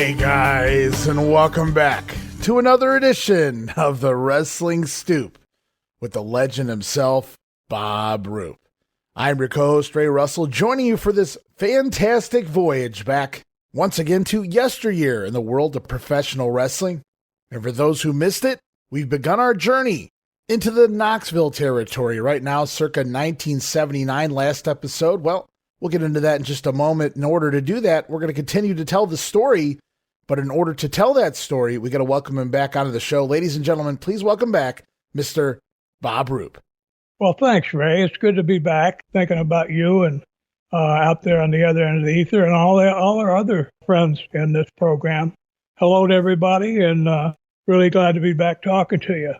Hey guys, and welcome back to another edition of the Wrestling Stoop with the legend himself, Bob Roop. I'm your co-host, Ray Russell, joining you for this fantastic voyage back once again to yesteryear in the world of professional wrestling. And for those who missed it, we've begun our journey into the Knoxville territory right now, circa 1979, last episode. Well, we'll get into that in just a moment. In order to do that, we're going to continue to tell the story. But in order to tell that story, we got to welcome him back onto the show. Ladies and gentlemen, please welcome back Mr. Bob Roop. Well, thanks, Ray. It's good to be back, thinking about you and out there on the other end of the ether and all our other friends in this program. Hello to everybody, and really glad to be back talking to you.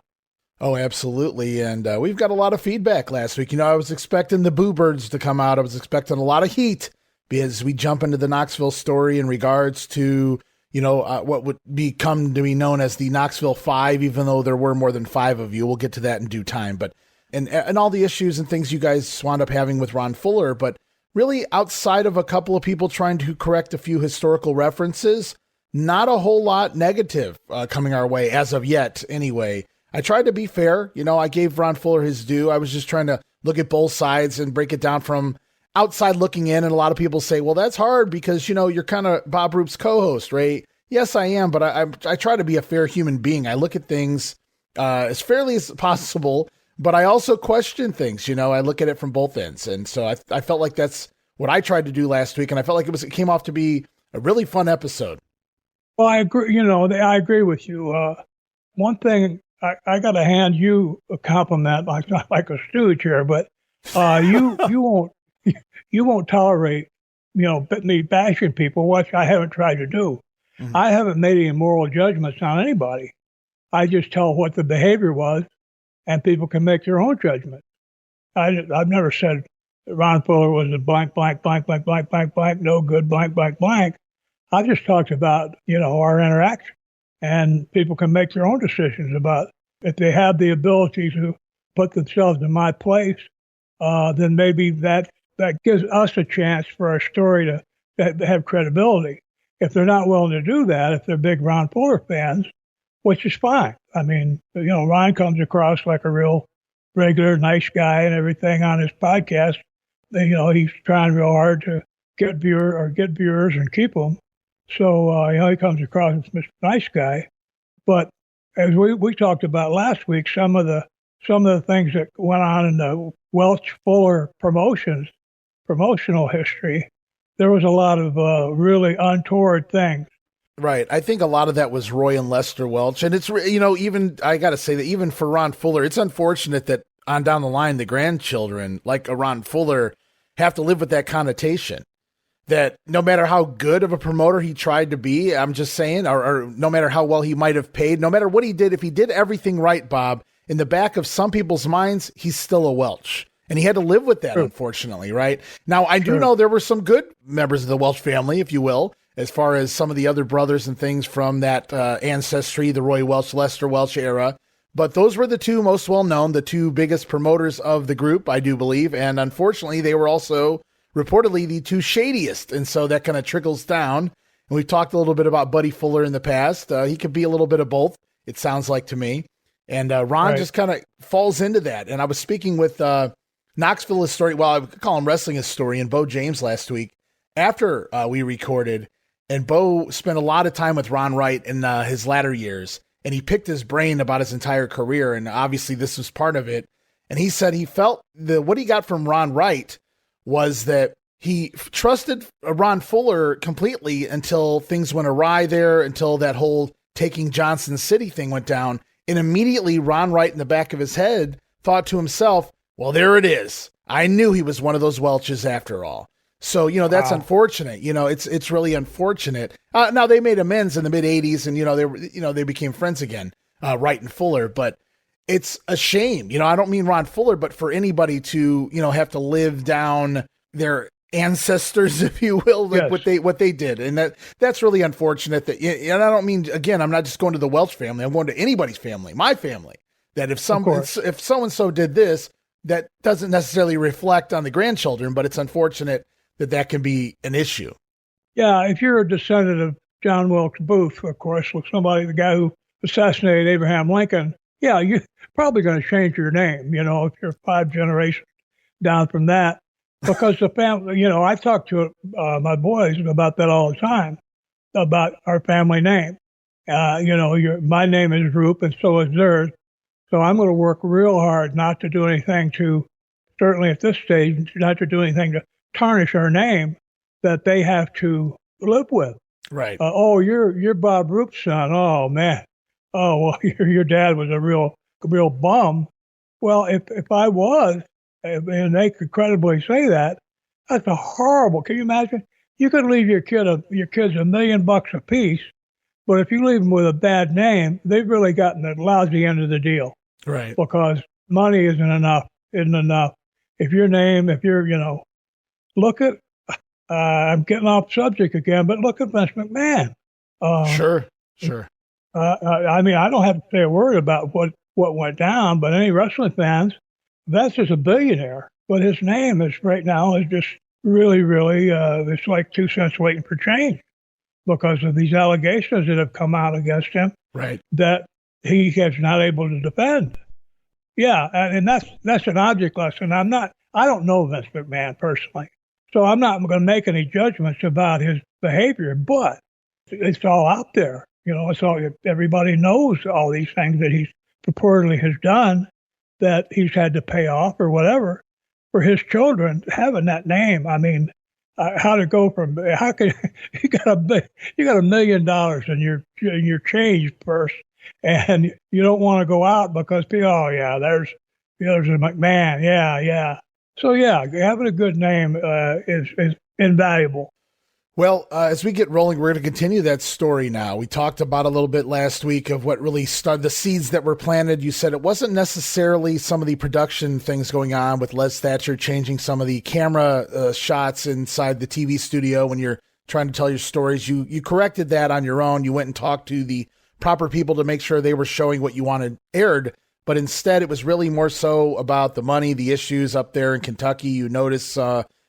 Oh, absolutely. And we've got a lot of feedback last week. You know, I was expecting the Boo Birds to come out. I was expecting a lot of heat because we jump into the Knoxville story in regards to, what would come to be known as the Knoxville Five, even though there were more than five of you. We'll get to that in due time. But and all the issues and things you guys wound up having with Ron Fuller. But really, outside of a couple of people trying to correct a few historical references, not a whole lot negative coming our way as of yet, anyway. I tried to be fair. I gave Ron Fuller his due. I was just trying to look at both sides and break it down from outside looking in. And a lot of people say, well, that's hard because, you're kind of Bob Roop's co-host, right? Yes, I am. But I try to be a fair human being. I look at things as fairly as possible, but I also question things. I look at it from both ends. And so I felt like that's what I tried to do last week. And I felt like it came off to be a really fun episode. Well, I agree. I agree with you. One thing, I got to hand you a compliment, not like a stooge here, but you won't tolerate me bashing people, which I haven't tried to do. Mm-hmm. I haven't made any moral judgments on anybody. I just tell what the behavior was, and people can make their own judgment. I've never said that Ron Fuller was a blank, blank, blank, blank, blank, blank, blank, no good, blank, blank, blank. I just talked about our interaction. And people can make their own decisions about if they have the ability to put themselves in my place, then maybe that gives us a chance for our story to have credibility. If they're not willing to do that, if they're big Ron Fuller fans, which is fine. I mean, Ron comes across like a real regular, nice guy and everything on his podcast. He's trying real hard to get viewers and keep them. So, he comes across as Mr. Nice Guy. But as we talked about last week, some of the things that went on in the Welch Fuller promotional history, there was a lot of really untoward things. Right. I think a lot of that was Roy and Lester Welch. And it's, even, I got to say that even for Ron Fuller, it's unfortunate that on down the line, the grandchildren, like a Ron Fuller, have to live with that connotation. That no matter how good of a promoter he tried to be, I'm just saying, or no matter how well he might have paid, no matter what he did, if he did everything right, Bob, in the back of some people's minds, he's still a Welch. And he had to live with that, unfortunately, right? Now, I do know there were some good members of the Welch family, if you will, as far as some of the other brothers and things from that ancestry, the Roy Welch, Lester Welch era. But those were the two most well-known, the two biggest promoters of the group, I do believe. And unfortunately, they were also reportedly the two shadiest. And so that kind of trickles down. And we've talked a little bit about Buddy Fuller in the past. He could be a little bit of both, it sounds like to me. And Ron just kind of falls into that. And I was speaking with Knoxville historian, well, I would call him wrestling historian, Bo James last week after we recorded. And Bo spent a lot of time with Ron Wright in his latter years. And he picked his brain about his entire career. And obviously this was part of it. And he said he felt what he got from Ron Wright was that he trusted Ron Fuller completely until things went awry there, until that whole taking Johnson City thing went down. And immediately Ron Wright in the back of his head thought to himself, well, there it is. I knew he was one of those Welches after all. So, that's unfortunate. It's really unfortunate. Now they made amends in the mid 80s and, they became friends again, Wright and Fuller, but it's a shame. I don't mean Ron Fuller, but for anybody to, have to live down their ancestors, if you will, like what they did. And that's really unfortunate and I don't mean, again, I'm not just going to the Welch family. I'm going to anybody's family, my family, that if so-and-so did this, that doesn't necessarily reflect on the grandchildren, but it's unfortunate that can be an issue. Yeah. If you're a descendant of John Wilkes Booth, of course, was the guy who assassinated Abraham Lincoln. Yeah, you're probably going to change your name, if you're 5 generations down from that. Because the family, I talk to my boys about that all the time, about our family name. My name is Roop, and so is theirs. So I'm going to work real hard not to do anything certainly at this stage, not to do anything to tarnish our name that they have to live with. Right. You're Bob Roop's son. Oh, man. Oh, well, your dad was a real bum. Well, if I was, and they could credibly say that, that's a horrible. Can you imagine? You could leave your kids $1 million a piece, but if you leave them with a bad name, they've really gotten the lousy end of the deal. Right. Because money isn't enough. If look at, I'm getting off subject again, but look at Vince McMahon. Sure. I mean, I don't have to say a word about what went down, but any wrestling fans, Vince is a billionaire, but his name is right now is just really, really, it's like 2 cents waiting for change because of these allegations that have come out against him. Right. That he is not able to defend. Yeah, and that's an object lesson. I don't know Vince McMahon personally, so I'm not going to make any judgments about his behavior, but it's all out there. It's all, everybody knows all these things that he's purportedly has done that he's had to pay off or whatever for his children having that name. I mean, how to go from, how can, you got $1 million in your change purse and you don't want to go out because people, there's a McMahon. Yeah. So having a good name is invaluable. Well, as we get rolling, we're going to continue that story now. We talked about a little bit last week of what really started the seeds that were planted. You said it wasn't necessarily some of the production things going on with Les Thatcher changing some of the camera shots inside the TV studio when you're trying to tell your stories. You corrected that on your own. You went and talked to the proper people to make sure they were showing what you wanted aired. But instead, it was really more so about the money, the issues up there in Kentucky. You notice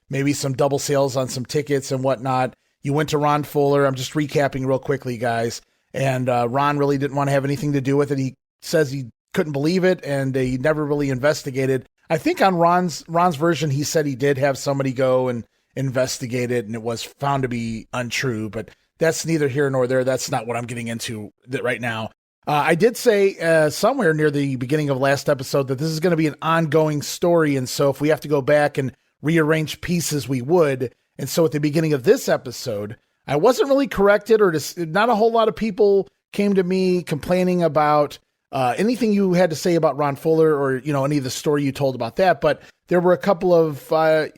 maybe some double sales on some tickets and whatnot. You went to Ron Fuller. I'm just recapping real quickly, guys. And Ron really didn't want to have anything to do with it. He says he couldn't believe it, and he never really investigated. I think on Ron's version, he said he did have somebody go and investigate it, and it was found to be untrue. But that's neither here nor there. That's not what I'm getting into right now. I did say somewhere near the beginning of last episode that this is going to be an ongoing story, and so if we have to go back and rearrange pieces, we would. And so at the beginning of this episode, I wasn't really corrected, or not a whole lot of people came to me complaining about anything you had to say about Ron Fuller or, any of the story you told about that. But there were a couple of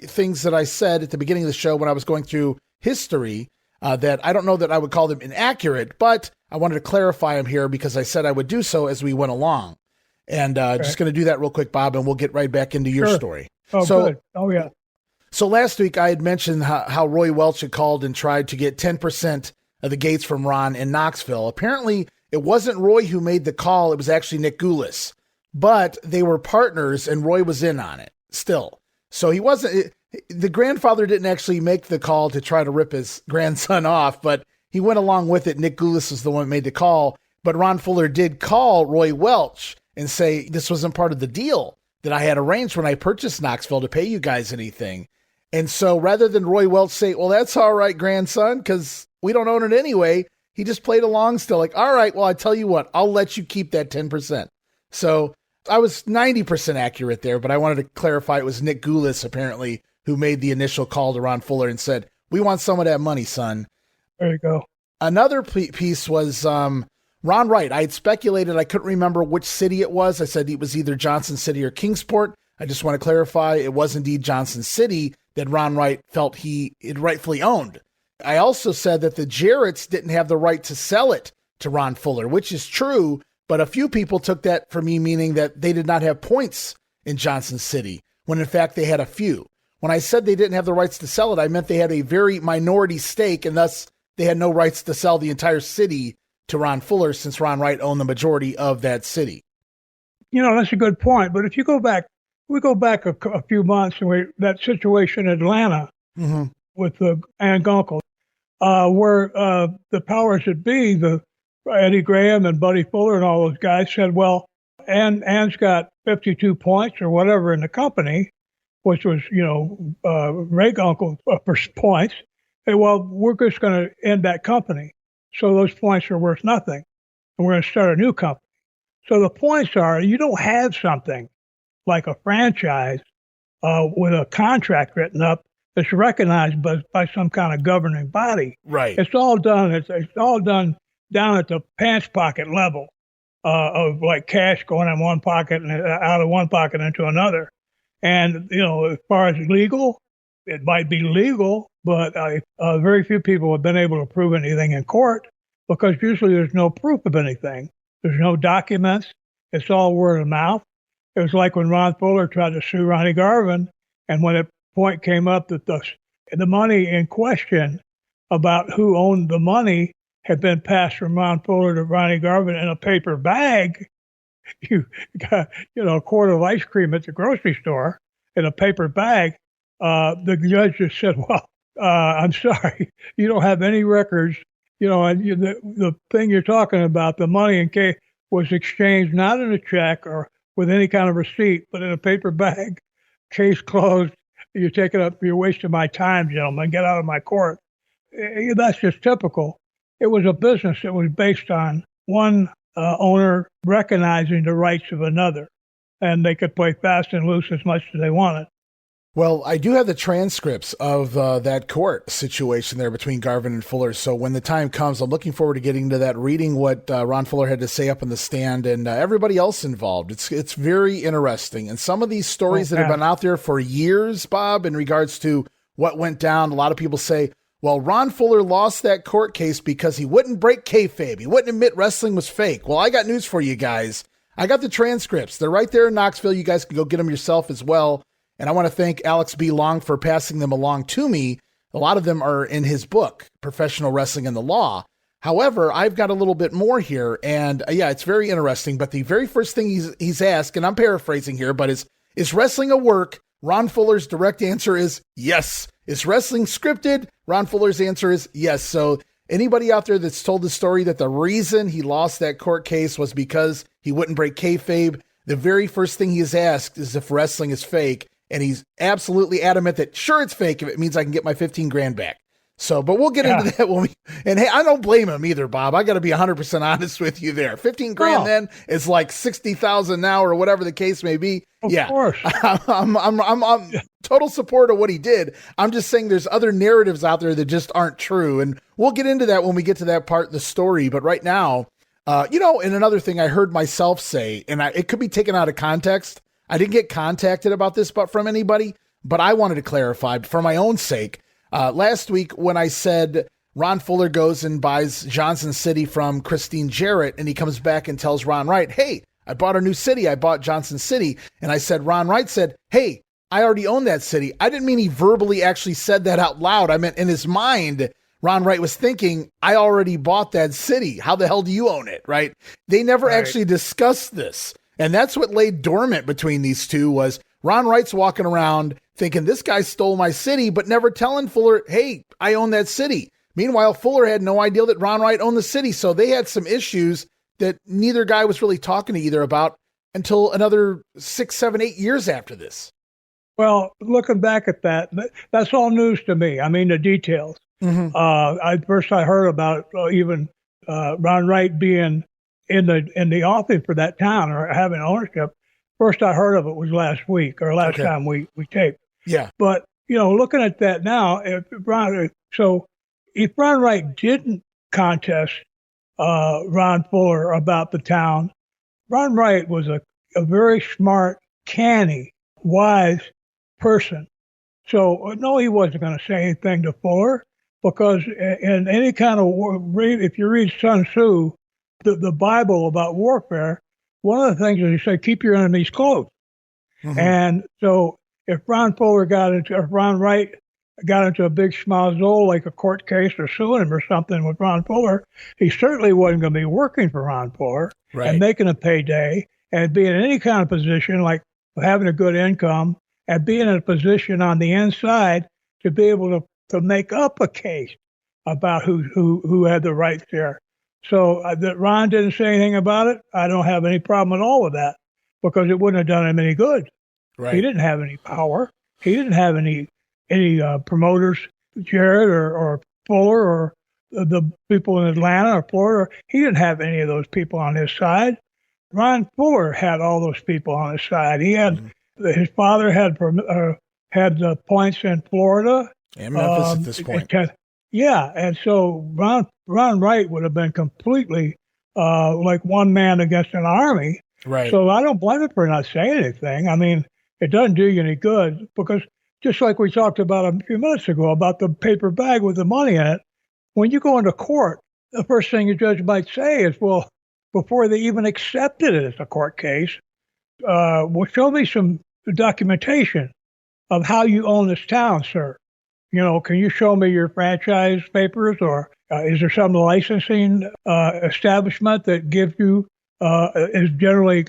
things that I said at the beginning of the show when I was going through history that I don't know that I would call them inaccurate, but I wanted to clarify them here because I said I would do so as we went along. And just going to do that real quick, Bob, and we'll get right back into your story. Oh, good. Oh, yeah. So last week I had mentioned how Roy Welch had called and tried to get 10% of the gates from Ron in Knoxville. Apparently it wasn't Roy who made the call. It was actually Nick Goulas, but they were partners and Roy was in on it still. So he wasn't, the grandfather didn't actually make the call to try to rip his grandson off, but he went along with it. Nick Goulas is the one who made the call, but Ron Fuller did call Roy Welch and say, this wasn't part of the deal that I had arranged when I purchased Knoxville to pay you guys anything. And so rather than Roy Welch say, well, that's all right, grandson, because we don't own it anyway, he just played along still like, all right, well, I tell you what, I'll let you keep that 10%. So I was 90% accurate there, but I wanted to clarify it was Nick Goulas, apparently, who made the initial call to Ron Fuller and said, we want some of that money, son. There you go. Another piece was Ron Wright. I had speculated, I couldn't remember which city it was. I said it was either Johnson City or Kingsport. I just want to clarify it was indeed Johnson City that Ron Wright felt he had rightfully owned. I also said that the Jarretts didn't have the right to sell it to Ron Fuller, which is true, but a few people took that for me meaning that they did not have points in Johnson City, when in fact they had a few. When I said they didn't have the rights to sell it, I meant they had a very minority stake, and thus they had no rights to sell the entire city to Ron Fuller, since Ron Wright owned the majority of that city. That's a good point, but if you go back, we go back a few months, and that situation in Atlanta with Ann Gunkel. where the powers that be, the Eddie Graham and Buddy Fuller and all those guys said, well, Ann's got 52 points or whatever in the company, which was, Ray Gunkel's points. And, well, we're just going to end that company. So those points are worth nothing. And we're going to start a new company. So the points are, you don't have something like a franchise with a contract written up that's recognized by some kind of governing body. Right. It's all done. It's all done down at the pants pocket level of like cash going in one pocket and out of one pocket into another. And, as far as legal, it might be legal, but very few people have been able to prove anything in court because usually there's no proof of anything. There's no documents. It's all word of mouth. It was like when Ron Fuller tried to sue Ronnie Garvin, and when the point came up that the money in question about who owned the money had been passed from Ron Fuller to Ronnie Garvin in a paper bag, you got, a quart of ice cream at the grocery store in a paper bag, the judge just said, well, I'm sorry, you don't have any records. And the thing you're talking about, the money in case was exchanged not in a check or with any kind of receipt, but in a paper bag, case closed. You're wasting my time, gentlemen. Get out of my court. That's just typical. It was a business that was based on one owner recognizing the rights of another, and they could play fast and loose as much as they wanted. Well, I do have the transcripts of that court situation there between Garvin and Fuller. So when the time comes, I'm looking forward to getting to that, reading what Ron Fuller had to say up in the stand and everybody else involved. It's very interesting. And some of these stories that have been out there for years, Bob, in regards to what went down, a lot of people say, well, Ron Fuller lost that court case because he wouldn't break kayfabe. He wouldn't admit wrestling was fake. Well, I got news for you guys. I got the transcripts. They're right there in Knoxville. You guys can go get them yourself as well. And I want to thank Alex B. Long for passing them along to me. A lot of them are in his book, Professional Wrestling and the Law. However, I've got a little bit more here, and it's very interesting. But the very first thing he's asked, and I'm paraphrasing here, but is wrestling a work? Ron Fuller's direct answer is yes. Is wrestling scripted? Ron Fuller's answer is yes. So anybody out there that's told the story that the reason he lost that court case was because he wouldn't break kayfabe, the very first thing he is asked is if wrestling is fake. And he's absolutely adamant that sure it's fake if it means I can get my 15 grand back. So, but we'll get into that and hey, I don't blame him either, Bob. I got to be 100% honest with you there. 15 grand then is like 60,000 now or whatever the case may be. Of course. I'm total support of what he did. I'm just saying there's other narratives out there that just aren't true. And we'll get into that when we get to that part of the story. But right now, and another thing I heard myself say, and it could be taken out of context. I didn't get contacted about this from anybody, but I wanted to clarify for my own sake. Last week when I said Ron Fuller goes and buys Johnson City from Christine Jarrett, and he comes back and tells Ron Wright, hey, I bought a new city. I bought Johnson City. And I said, Ron Wright said, hey, I already own that city. I didn't mean he verbally actually said that out loud. I meant in his mind, Ron Wright was thinking, I already bought that city. How the hell do you own it? Right? They never actually discussed this. And that's what lay dormant between these two was Ron Wright's walking around thinking this guy stole my city, but never telling Fuller, hey, I own that city. Meanwhile, Fuller had no idea that Ron Wright owned the city. So they had some issues that neither guy was really talking to either about until another 6, 7, 8 years after this. Well, looking back at that, that's all news to me. I mean, the details. Mm-hmm. I heard about even Ron Wright being in the offing for that town or having ownership. First I heard of it was last week or last time we taped. Yeah. But, looking at that now, if Ron Wright didn't contest Ron Fuller about the town, Ron Wright was a very smart, canny, wise person. So, no, he wasn't going to say anything to Fuller because in any kind of if you read Sun Tzu, the Bible about warfare, one of the things is he said, keep your enemies close. Mm-hmm. And so if Ron Wright got into a big schmozzle, like a court case or suing him or something with Ron Fuller, he certainly wasn't going to be working for Ron Fuller and making a payday and being in any kind of position like having a good income and being in a position on the inside to be able to make up a case. about who had the rights there. So that Ron didn't say anything about it, I don't have any problem at all with that, because it wouldn't have done him any good. Right. He didn't have any power. He didn't have any promoters, Jared or Fuller or the people in Atlanta or Florida. He didn't have any of those people on his side. Ron Fuller had all those people on his side. He had his father had the points in Florida and Memphis at this point. Yeah, and so Ron Wright would have been completely like one man against an army. Right. So I don't blame him for not saying anything. I mean, it doesn't do you any good, because just like we talked about a few minutes ago about the paper bag with the money in it, when you go into court, the first thing the judge might say is, well, before they even accepted it as a court case, well, show me some documentation of how you own this town, sir. You know, can you show me your franchise papers, or is there some licensing establishment that gives you, is generally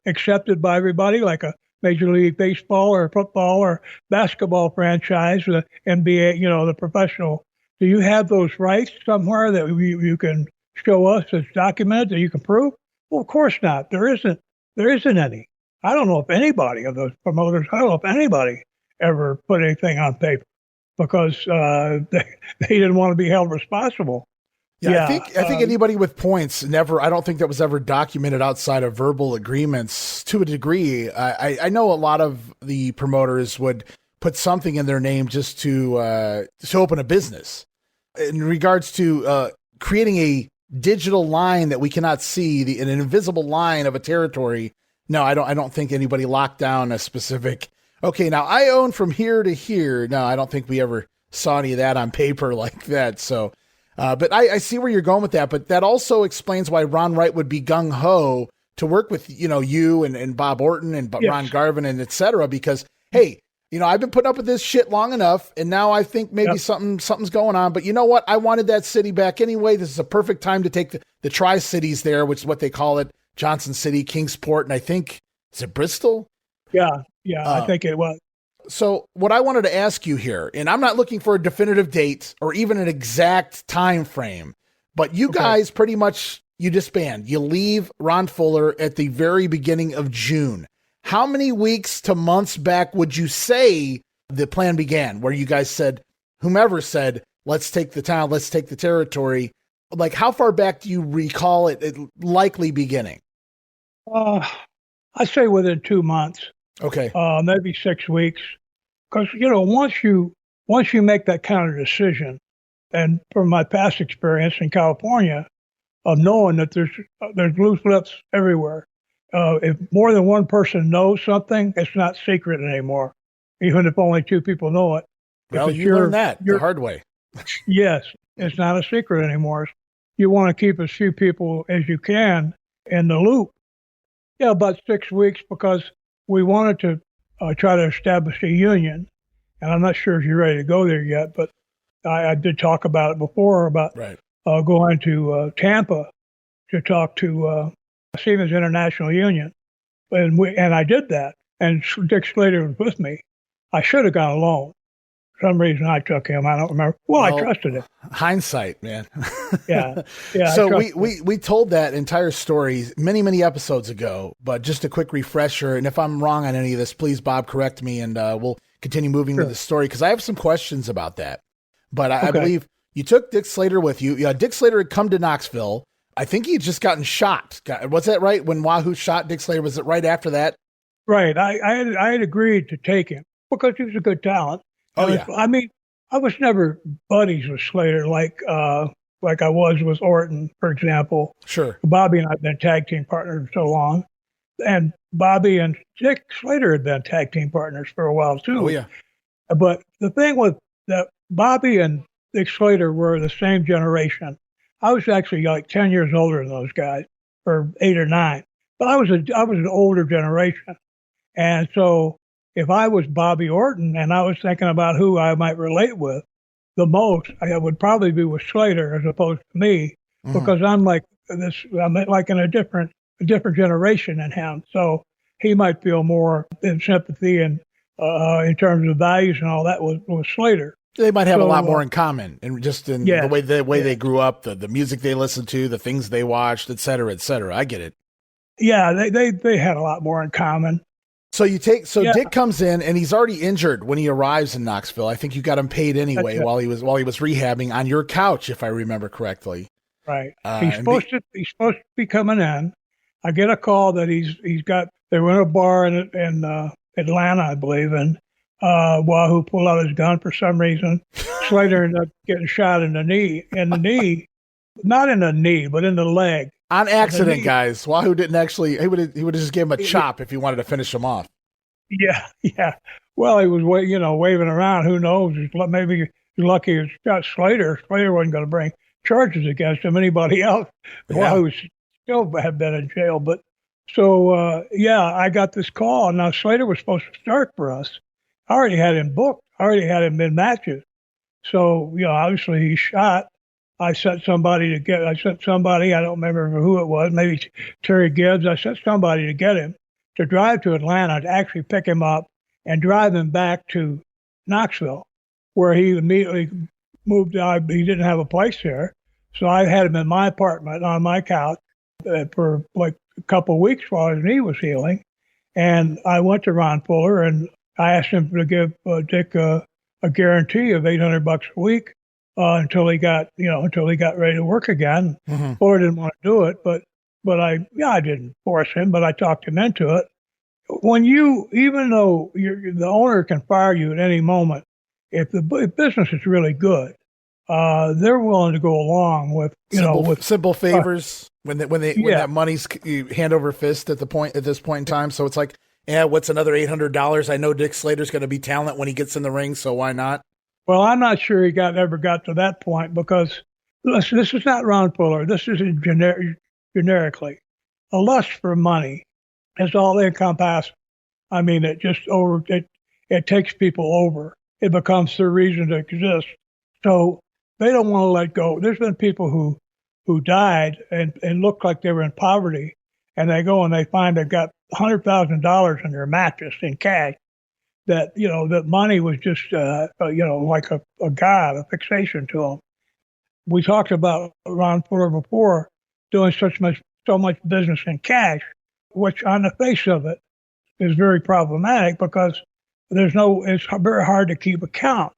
accepted by everybody, like a Major League Baseball or football or basketball franchise, the NBA, you know, the professional. Do you have those rights somewhere that you can show us as documented that you can prove? Well, of course not. There isn't any. I don't know if anybody of those promoters, I don't know if anybody ever put anything on paper, because they didn't want to be held responsible. Yeah, I think anybody with points never. I don't think that was ever documented outside of verbal agreements to a degree. I know a lot of the promoters would put something in their name just to open a business. In regards to creating a digital line that we cannot see, an invisible line of a territory. No, I don't think anybody locked down a specific. Okay, now I own from here to here. No, I don't think we ever saw any of that on paper like that. So. But I see where you're going with that, but that also explains why Ron Wright would be gung-ho to work with, you and Bob Orton and yes. Ron Garvin and et cetera, because, hey, I've been putting up with this shit long enough, and now I think maybe something's going on, but you know what? I wanted that city back anyway. This is a perfect time to take the Tri-Cities there, which is what they call it, Johnson City, Kingsport, and I think, is it Bristol? Yeah, I think it was. So what I wanted to ask you here, and I'm not looking for a definitive date or even an exact time frame, but you guys pretty much, you disband. You leave Ron Fuller at the very beginning of June. How many weeks to months back would you say the plan began, where you guys said, whomever said, let's take the town, let's take the territory? Like, how far back do you recall it likely beginning? I'd say within 2 months. Okay. Maybe 6 weeks. Because, once you make that kind of decision, and from my past experience in California, of knowing that there's loose lips everywhere, if more than one person knows something, it's not secret anymore, even if only 2 people know it. Well, you learned that the hard way. Yes, it's not a secret anymore. You want to keep as few people as you can in the loop. Yeah, about 6 weeks, because we wanted to try to establish a union, and I'm not sure if you're ready to go there yet, but I did talk about it before, about going to Tampa to talk to Siemens International Union, and I did that, and Dick Slater was with me. I should have gone alone. For some reason I took him. I don't remember. Well, I trusted him. Hindsight, man. Yeah. So we told that entire story many episodes ago, but just a quick refresher. And if I'm wrong on any of this, please, Bob, correct me, and we'll continue moving with the story, because I have some questions about that. But I believe you took Dick Slater with you. Yeah, Dick Slater had come to Knoxville. I think he had just gotten shot. Was that right? When Wahoo shot Dick Slater, was it right after that? Right. I had agreed to take him because he was a good talent. Oh, yeah. I mean, I was never buddies with Slater like I was with Orton, for example. Sure. Bobby and I have been tag team partners so long. And Bobby and Dick Slater had been tag team partners for a while, too. Oh, yeah. But the thing was that Bobby and Dick Slater were the same generation. I was actually like 10 years older than those guys, or 8 or 9. But I was an older generation. And so if I was Bobby Orton and I was thinking about who I might relate with the most, I would probably be with Slater as opposed to me, because I'm like in a different generation than him. So he might feel more in sympathy and in terms of values and all that with Slater. They might have a So, lot more in common, and just in yeah, the way they grew up, the music they listened to, the things they watched, et cetera, et cetera. I get it. yeah, they had a lot more in common. So Yeah, Dick comes in and he's already injured when he arrives in Knoxville. I think you got him paid that's anyway it. while he was rehabbing on your couch, if I remember correctly. Right. And He's supposed to be coming in. I get a call that they were in a bar in Atlanta, I believe, and Wahoo pulled out his gun for some reason. Slater ended up getting shot in the knee, not in the knee, but in the leg. on accident, knee. guys. Wahoo didn't actually. He would have just gave him a chop if he wanted to finish him off. Yeah, yeah. Well, he was waving around. Who knows? Maybe he's lucky he got Slater. Slater wasn't going to bring charges against him. Anybody else? Yeah. Wahoo still had been in jail. But so yeah, I got this call. Now Slater was supposed to start for us. I already had him booked. I already had him in matches. So obviously he's shot. I sent somebody, I don't remember who it was, maybe Terry Gibbs. I sent somebody to get him to drive to Atlanta to actually pick him up and drive him back to Knoxville, where he immediately moved out. He didn't have a place there. So I had him in my apartment on my couch for like a couple of weeks while his knee was healing. And I went to Ron Fuller and I asked him to give Dick a guarantee of $800 a week until he got ready to work again. Mm-hmm. Fuller didn't want to do it, but I didn't force him, but I talked him into it. Even though the owner can fire you at any moment, if business is really good, they're willing to go along with simple favors when that money's hand over fist at this point in time. So it's like, yeah, what's another $800? I know Dick Slater's going to be talent when he gets in the ring, so why not? Well, I'm not sure he ever got to that point because listen, this is not Ron Fuller. This is generically. A lust for money is all encompassing. I mean, it takes people over. It becomes their reason to exist. So they don't want to let go. There's been people who died and looked like they were in poverty, and they go and they find they've got $100,000 in their mattress in cash. That that money was just like a god, a fixation to them. We talked about Ron Fuller before doing so much business in cash, which on the face of it is very problematic because it's very hard to keep account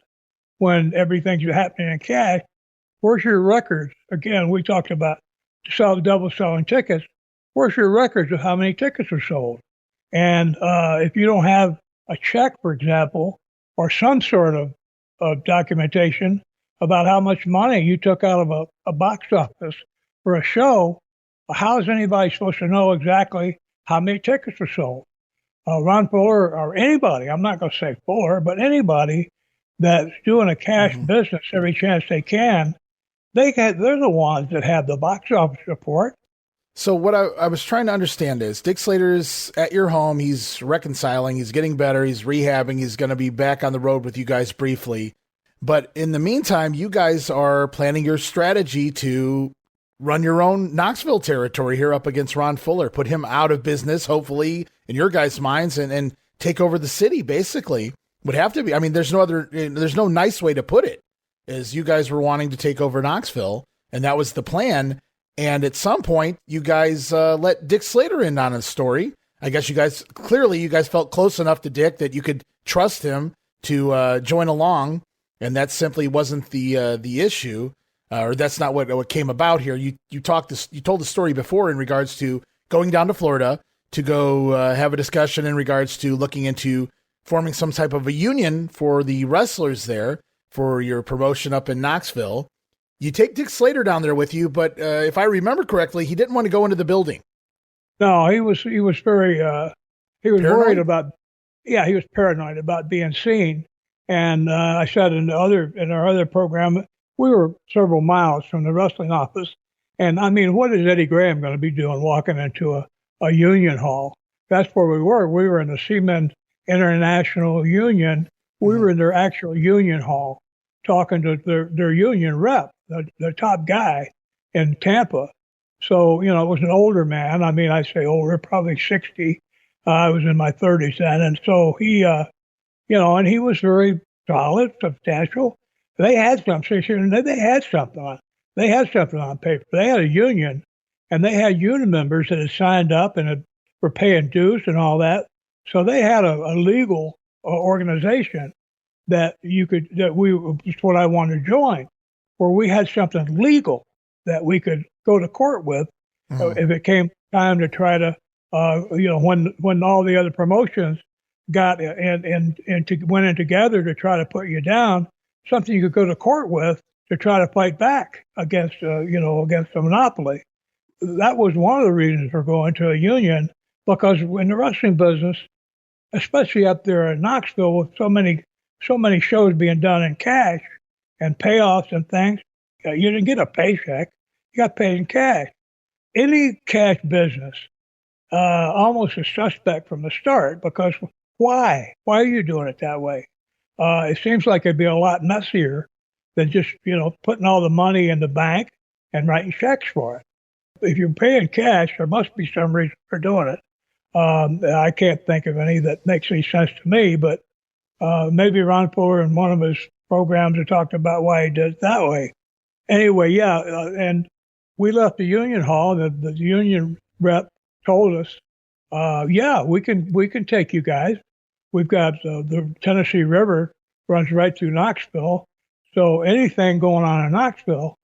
when everything's happening in cash. Where's your records? Again, we talked about double selling tickets. Where's your records of how many tickets were sold? And if you don't have a check, for example, or some sort of documentation about how much money you took out of a box office for a show, how is anybody supposed to know exactly how many tickets were sold? Ron Fuller or anybody, I'm not going to say Fuller, but anybody that's doing a cash business every chance they can, they're the ones that have the box office report. So what I was trying to understand is Dick Slater's at your home. He's reconciling. He's getting better. He's rehabbing. He's going to be back on the road with you guys briefly. But in the meantime, you guys are planning your strategy to run your own Knoxville territory here up against Ron Fuller, put him out of business, hopefully, in your guys' minds, and take over the city, basically. Would have to be. I mean, there's no nice way to put it, as you guys were wanting to take over Knoxville, and that was the plan. And at some point, you guys let Dick Slater in on a story. I guess you guys felt close enough to Dick that you could trust him to join along, and that simply wasn't the issue, or that's not what came about here. You told the story before in regards to going down to Florida to go have a discussion in regards to looking into forming some type of a union for the wrestlers there for your promotion up in Knoxville. You take Dick Slater down there with you, but if I remember correctly, he didn't want to go into the building. No, he was very he was Paranoid? worried about. Yeah, he was paranoid about being seen. And I said in our other program, we were several miles from the wrestling office. And I mean, what is Eddie Graham going to be doing walking into a union hall? That's where we were. We were in the Seamen International Union. We were in their actual union hall talking to their union rep, the top guy in Tampa. So, it was an older man. I mean, I say older, probably 60. I was in my 30s then. And so he, and he was very solid, substantial. They had something. They had something on. They had something on paper. They had a union, and they had union members that had signed up and were paying dues and all that. So they had a legal organization that that's what I wanted to join, where we had something legal that we could go to court with if it came time to try to, when all the other promotions got went in together to try to put you down, something you could go to court with to try to fight back against against the monopoly. That was one of the reasons for going to a union, because in the wrestling business, especially up there in Knoxville, with so many shows being done in cash and payoffs and things, you didn't get a paycheck. You got paid in cash. Any cash business, almost a suspect from the start, because why? Why are you doing it that way? It seems like it'd be a lot messier than just, putting all the money in the bank and writing checks for it. If you're paying cash, there must be some reason for doing it. I can't think of any that makes any sense to me, but maybe Ron Fuller in one of his programs had talked about why he did it that way. Anyway, and we left the union hall. The union rep told us, we can take you guys. We've got the Tennessee River runs right through Knoxville. So anything going on in Knoxville,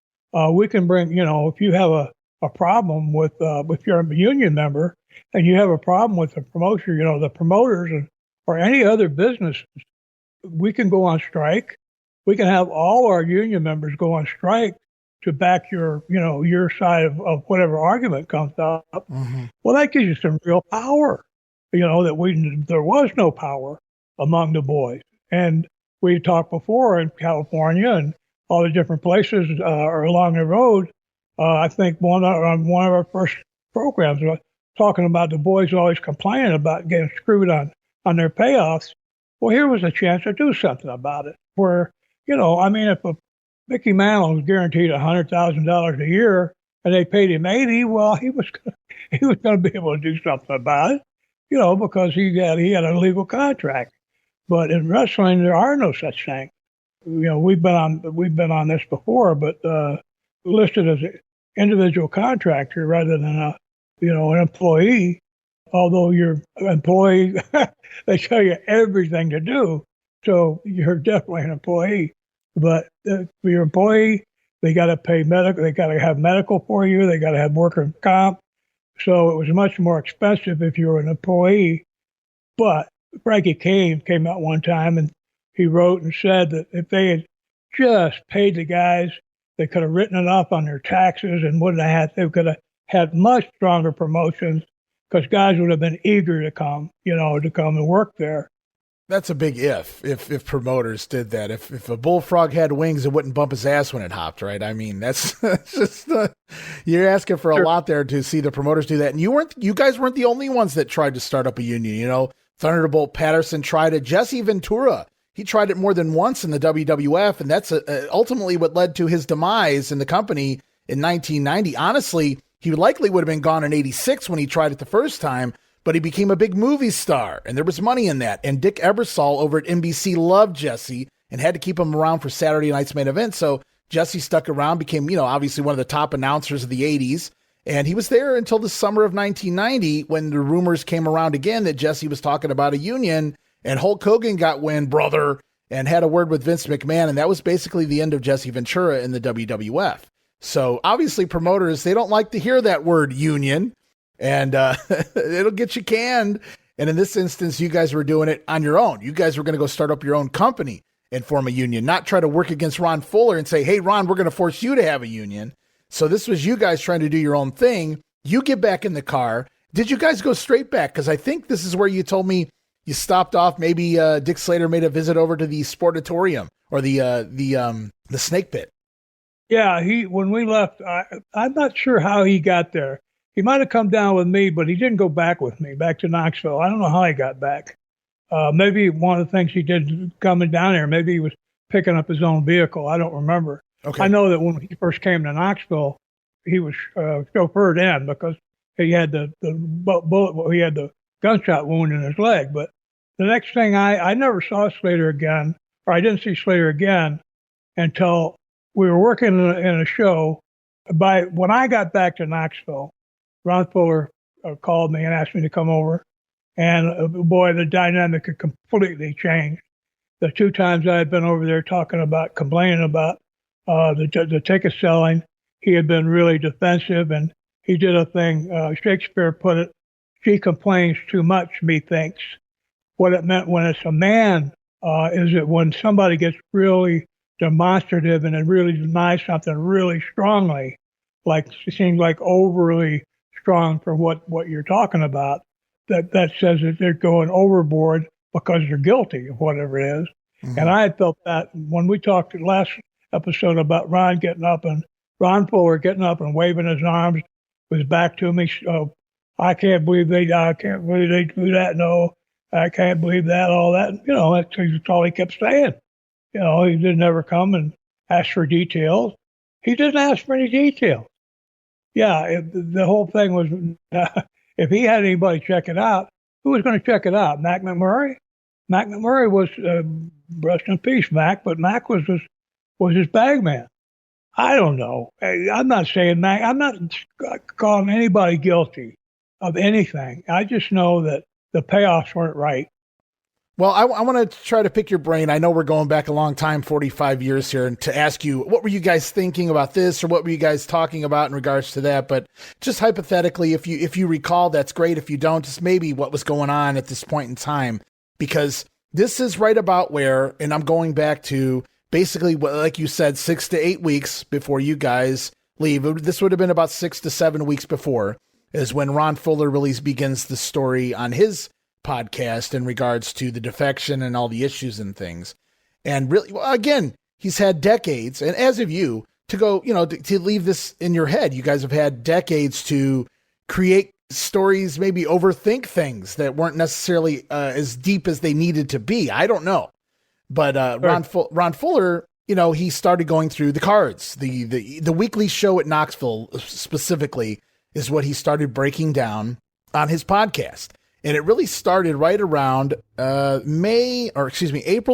we can bring, if you have a problem with if you're a union member and you have a problem with the promoter, the promoters or any other businesses, we can go on strike. We can have all our union members go on strike to back your side of whatever argument comes up. Mm-hmm. Well, that gives you some real power, that there was no power among the boys. And we talked before in California and all the different places along the road. I think on one of our first programs was talking about the boys always complaining about getting screwed on their payoffs. Well, here was a chance to do something about it. Where, if Mickey Mantle was guaranteed $100,000 a year and they paid him $80,000, well, he was going to be able to do something about it, because he had a legal contract. But in wrestling, there are no such things. We've been on this before, but listed as an individual contractor rather than an employee. Although you're an employee, they tell you everything to do, so you're definitely an employee. But for your employee, they got to pay medical. They got to have medical for you. They got to have workers' comp. So it was much more expensive if you were an employee. But Frankie Kane came out one time and he wrote and said that if they had just paid the guys, they could have written it off on their taxes and they could have had much stronger promotions, because guys would have been eager to come and work there. That's a big if promoters did that. If a bullfrog had wings, it wouldn't bump his ass when it hopped, right? I mean, that's just you're asking for a lot there to see the promoters do that. And you guys weren't the only ones that tried to start up a union. Thunderbolt Patterson tried it. Jesse Ventura, he tried it more than once in the WWF, and that's ultimately what led to his demise in the company in 1990. Honestly, he likely would have been gone in 86 when he tried it the first time, but he became a big movie star, and there was money in that. And Dick Ebersol over at NBC loved Jesse and had to keep him around for Saturday night's main event. So Jesse stuck around, became, obviously one of the top announcers of the 80s. And he was there until the summer of 1990 when the rumors came around again that Jesse was talking about a union, and Hulk Hogan got wind, brother, and had a word with Vince McMahon. And that was basically the end of Jesse Ventura in the WWF. So obviously promoters, they don't like to hear that word union, and it'll get you canned. And in this instance, you guys were doing it on your own. You guys were going to go start up your own company and form a union, not try to work against Ron Fuller and say, hey, Ron, we're going to force you to have a union. So this was you guys trying to do your own thing. You get back in the car. Did you guys go straight back? Because I think this is where you told me you stopped off. Maybe Dick Slater made a visit over to the Sportatorium or the Snake Pit. Yeah, when we left, I'm not sure how he got there. He might have come down with me, but he didn't go back with me, back to Knoxville. I don't know how he got back. Maybe one of the things he did coming down here, maybe he was picking up his own vehicle. I don't remember. Okay. I know that when he first came to Knoxville, he was chauffeured in because he had the bullet, he had the gunshot wound in his leg. But the next thing, I never saw Slater again, or I didn't see Slater again until we were working in a show. When I got back to Knoxville, Ron Fuller called me and asked me to come over. And boy, the dynamic had completely changed. The 2 times I had been over there complaining about the ticket selling, he had been really defensive, and he did a thing. Shakespeare put it, "She complains too much, methinks." What it meant when it's a man is that when somebody gets really demonstrative and it really denies something really strongly, like it seems like overly strong for what you're talking about, that says that they're going overboard because they're guilty of whatever it is. Mm-hmm. And I had felt that when we talked last episode about Ron Fuller getting up and waving his arms with his back to me. I can't believe they do that. No, I can't believe that. All that. That's all he kept saying. He didn't ever come and ask for details. He didn't ask for any details. Yeah, the whole thing was, if he had anybody check it out, who was going to check it out? Mac McMurray? Mac McMurray was, rest in peace, Mac, but Mac was his bag man. I don't know. I'm not saying Mac. I'm not calling anybody guilty of anything. I just know that the payoffs weren't right. Well, I want to try to pick your brain. I know we're going back a long time, 45 years here, and to ask you, what were you guys thinking about this, or what were you guys talking about in regards to that? But just hypothetically, if you recall, that's great. If you don't, just maybe what was going on at this point in time, because this is right about where, and I'm going back to basically, like you said, 6 to 8 weeks before you guys leave. This would have been about 6 to 7 weeks before, is when Ron Fuller really begins the story on his podcast in regards to the defection and all the issues and things. And really, well, again, he's had decades, and as of you, to go, to leave this in your head. You guys have had decades to create stories, maybe overthink things that weren't necessarily as deep as they needed to be. I don't know. But Ron Fuller, he started going through the cards. The weekly show at Knoxville specifically is what he started breaking down on his podcast. And it really started right around April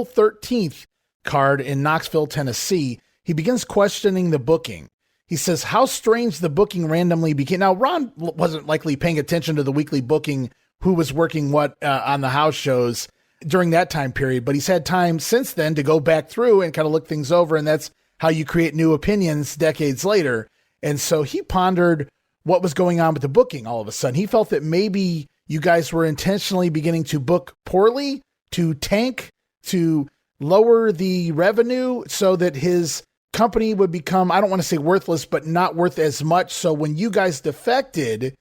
13th card in Knoxville, Tennessee. He begins questioning the booking. He says how strange the booking randomly became. Now, Ron wasn't likely paying attention to the weekly booking, who was working what on the house shows during that time period, but he's had time since then to go back through and kind of look things over. And that's how you create new opinions decades later. And so he pondered what was going on with the booking all of a sudden. He felt that maybe you guys were intentionally beginning to book poorly, to tank, to lower the revenue so that his company would become, I don't want to say worthless, but not worth as much. So when you guys defected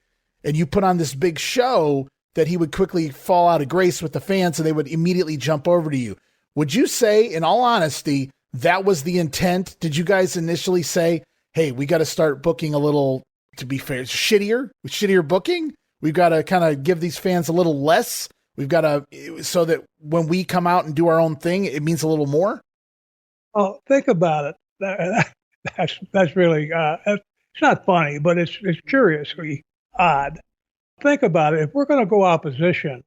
and you put on this big show, that he would quickly fall out of grace with the fans and they would immediately jump over to you. Would you say, in all honesty, that was the intent? Did you guys initially say, hey, we got to start booking a little, to be fair, shittier booking? We've got to kind of give these fans a little less. We've got to, so that when we come out and do our own thing, it means a little more. Oh, think about it. That's really, it's not funny, but it's curiously odd. Think about it. If we're going to go opposition,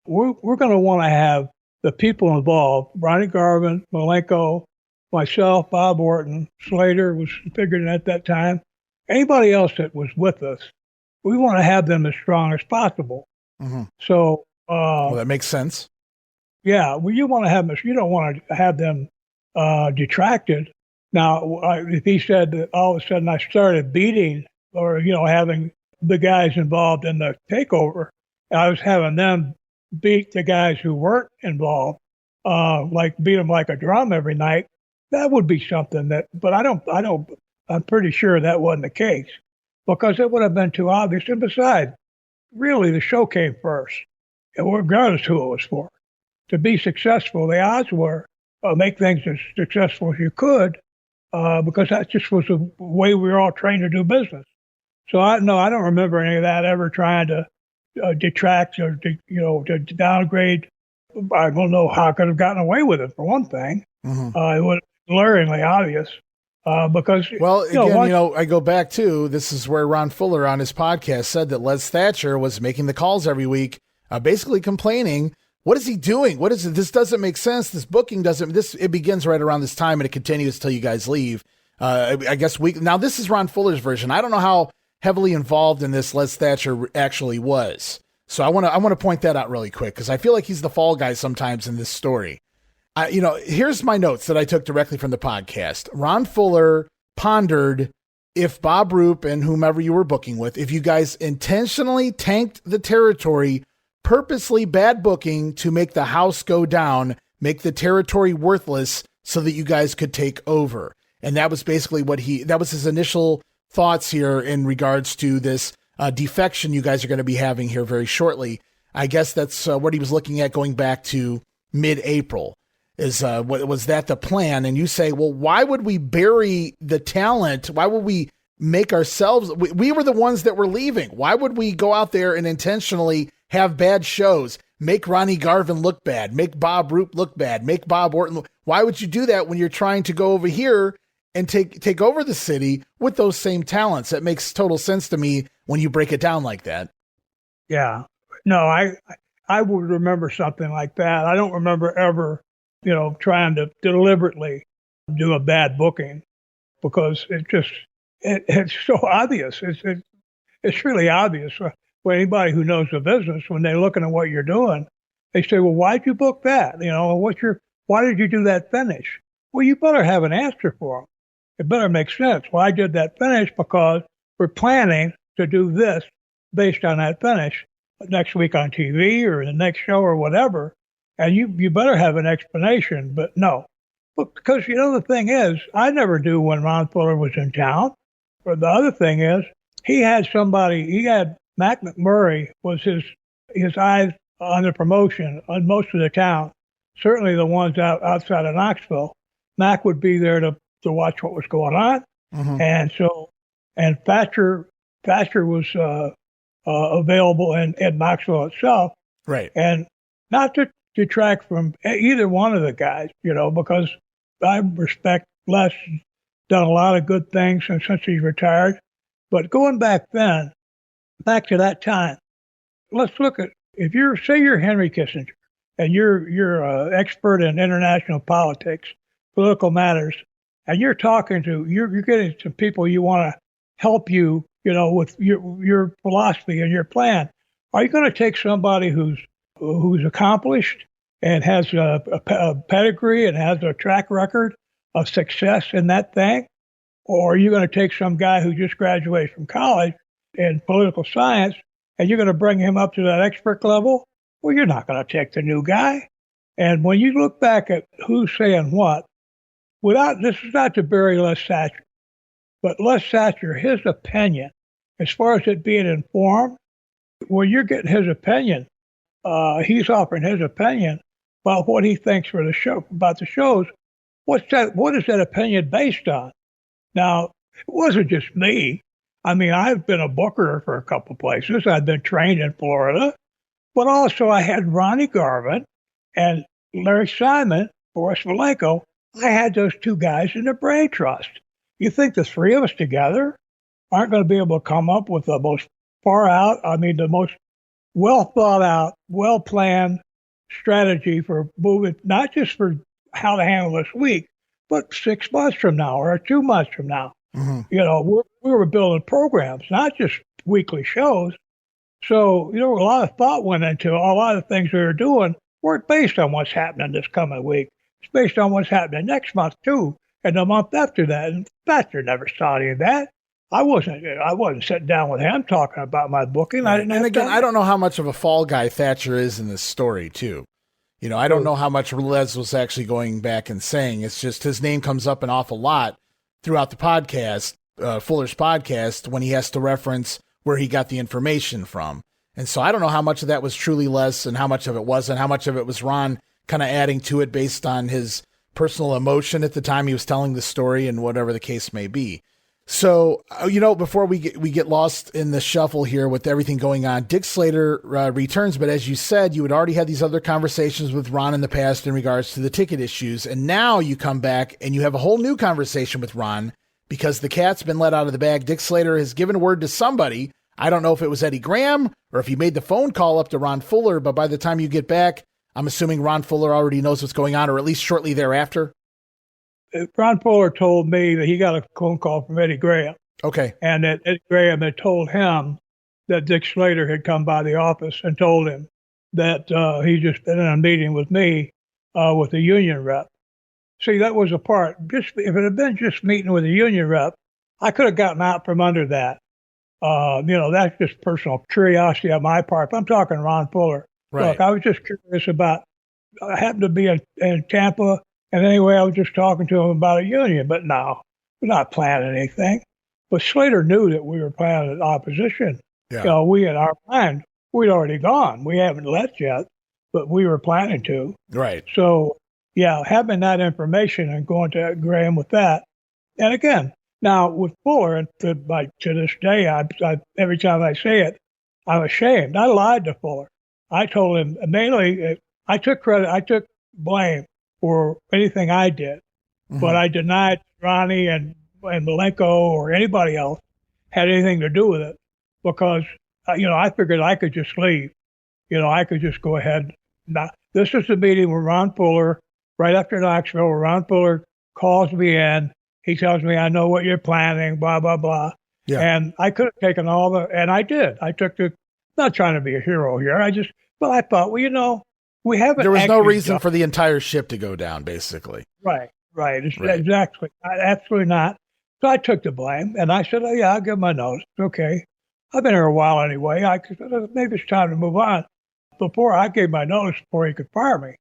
we're going to want to have the people involved, Ronnie Garvin, Malenko, myself, Bob Orton, Slater was figured at that time, anybody else that was with us, we want to have them as strong as possible. Mm-hmm. So, well, that makes sense. Yeah, well, you want to have them. You don't want to have them detracted. Now, if he said that all of a sudden I started beating or having the guys involved in the takeover, I was having them beat the guys who weren't involved, like beat them like a drum every night. That would be something but I'm pretty sure that wasn't the case, because it would have been too obvious. And besides, really, the show came first, and regardless who it was for. To be successful, the odds were make things as successful as you could, because that just was the way we were all trained to do business. So I don't remember any of that ever trying to detract or to downgrade. I don't know how I could have gotten away with it, for one thing. Mm-hmm. It was glaringly obvious. Because I go back to, this is where Ron Fuller on his podcast said that Les Thatcher was making the calls every week, basically complaining what is he doing? What is it? This doesn't make sense. This booking doesn't, it begins right around this time and it continues till you guys leave. I guess now this is Ron Fuller's version. I don't know how heavily involved in this Les Thatcher actually was. So I want to point that out really quick because I feel like he's the fall guy sometimes in this story. Here's my notes that I took directly from the podcast. Ron Fuller pondered if Bob Roop and whomever you were booking with, if you guys intentionally tanked the territory, purposely bad booking to make the house go down, make the territory worthless so that you guys could take over. And that was basically that was his initial thoughts here in regards to this defection you guys are going to be having here very shortly. I guess that's what he was looking at going back to mid-April. Was that the plan? And you say, well, why would we bury the talent? Why would we make ourselves? We were the ones that were leaving. Why would we go out there and intentionally have bad shows, make Ronnie Garvin look bad, make Bob Roop look bad, make Bob Orton look? Why would you do that when you're trying to go over here and take over the city with those same talents? That makes total sense to me when you break it down like that. Yeah. No, I would remember something like that. I don't remember ever trying to deliberately do a bad booking because it's so obvious. It's really obvious for anybody who knows the business. When they're looking at what you're doing, they say, well, why'd you book that? Why did you do that finish? Well, you better have an answer for them. It better make sense. Well, I did that finish because we're planning to do this based on that finish next week on TV or the next show or whatever. And you better have an explanation, but no. But because, the thing is, I never knew when Ron Fuller was in town. But the other thing is, he had Mac McMurray was his eyes on the promotion on most of the town, certainly the ones outside of Knoxville. Mac would be there to watch what was going on. Mm-hmm. And Thatcher was available in Knoxville itself. Right. And not to detract from either one of the guys, because I respect Les, done a lot of good things since he's retired. But going back to that time, let's look at, if you're Henry Kissinger and you're an expert in international politics, political matters, and you're getting some people you want to help you, with your philosophy and your plan. Are you going to take somebody who's accomplished and has a pedigree and has a track record of success in that thing? Or are you going to take some guy who just graduated from college in political science and you're going to bring him up to that expert level? Well, you're not going to take the new guy. And when you look back at who's saying what, this is not to bury Les Thatcher, but Les Thatcher, his opinion, as far as it being informed, well, you're getting his opinion. He's offering his opinion about what he thinks for the show, about the shows. What is that opinion based on? Now, it wasn't just me. I mean, I've been a booker for a couple places. I've been trained in Florida, but also I had Ronnie Garvin and Larry Simon, Boris Valenko. I had those two guys in the Brain Trust. You think the three of us together aren't going to be able to come up with the most the most well thought out, well planned strategy for moving, not just for how to handle this week, but 6 months from now or 2 months from now. Mm-hmm. We were building programs, not just weekly shows. So, a lot of thought went into a lot of things we were doing weren't based on what's happening this coming week. It's based on what's happening next month too, and the month after that. And Thatcher never saw any of that. I wasn't sitting down with him talking about my booking. Right. I don't know how much of a fall guy Thatcher is in this story too. I don't know how much Les was actually going back and saying. It's just his name comes up an awful lot throughout the podcast, Fuller's podcast, when he has to reference where he got the information from. And so I don't know how much of that was truly Les and how much of it wasn't, how much of it was Ron kind of adding to it based on his personal emotion at the time he was telling the story and whatever the case may be. So, before we get lost in the shuffle here with everything going on, Dick Slater returns. But as you said, you had already had these other conversations with Ron in the past in regards to the ticket issues. And now you come back and you have a whole new conversation with Ron because the cat's been let out of the bag. Dick Slater has given word to somebody. I don't know if it was Eddie Graham or if he made the phone call up to Ron Fuller. But by the time you get back I'm assuming Ron Fuller already knows what's going on, or at least shortly thereafter. Ron Fuller told me that he got a phone call from Eddie Graham. Okay. And that Eddie Graham had told him that Dick Slater had come by the office and told him that he'd just been in a meeting with me with the union rep. See, that was a part. Just if it had been just meeting with a union rep, I could have gotten out from under that. That's just personal curiosity on my part. But I'm talking Ron Fuller. Right. Look, I was just curious about. I happened to be in Tampa, and anyway, I was just talking to him about a union. But no, we're not planning anything. But Slater knew that we were planning an opposition. Yeah. We in our mind, we'd already gone. We haven't left yet, but we were planning to. Right. So, yeah, having that information and going to Graham with that. And again, now with Fuller, and to this day, I every time I say it, I'm ashamed. I lied to Fuller. I told him mainly, I took credit, I took blame for anything I did, but I denied Ronnie and Malenko or anybody else had anything to do with it because, I figured I could just leave. I could just go ahead. Now, this is the meeting with Ron Fuller right after Knoxville, where Ron Fuller calls me in. He tells me, I know what you're planning, blah, blah, blah. Yeah. And I could have taken and I did. I took not trying to be a hero here. I thought, we haven't. There was no reason for the entire ship to go down, basically. Right. Exactly. Absolutely not. So I took the blame, and I said, I'll give my notice. Okay. I've been here a while anyway. Maybe it's time to move on. Before I gave my notice before he could fire me.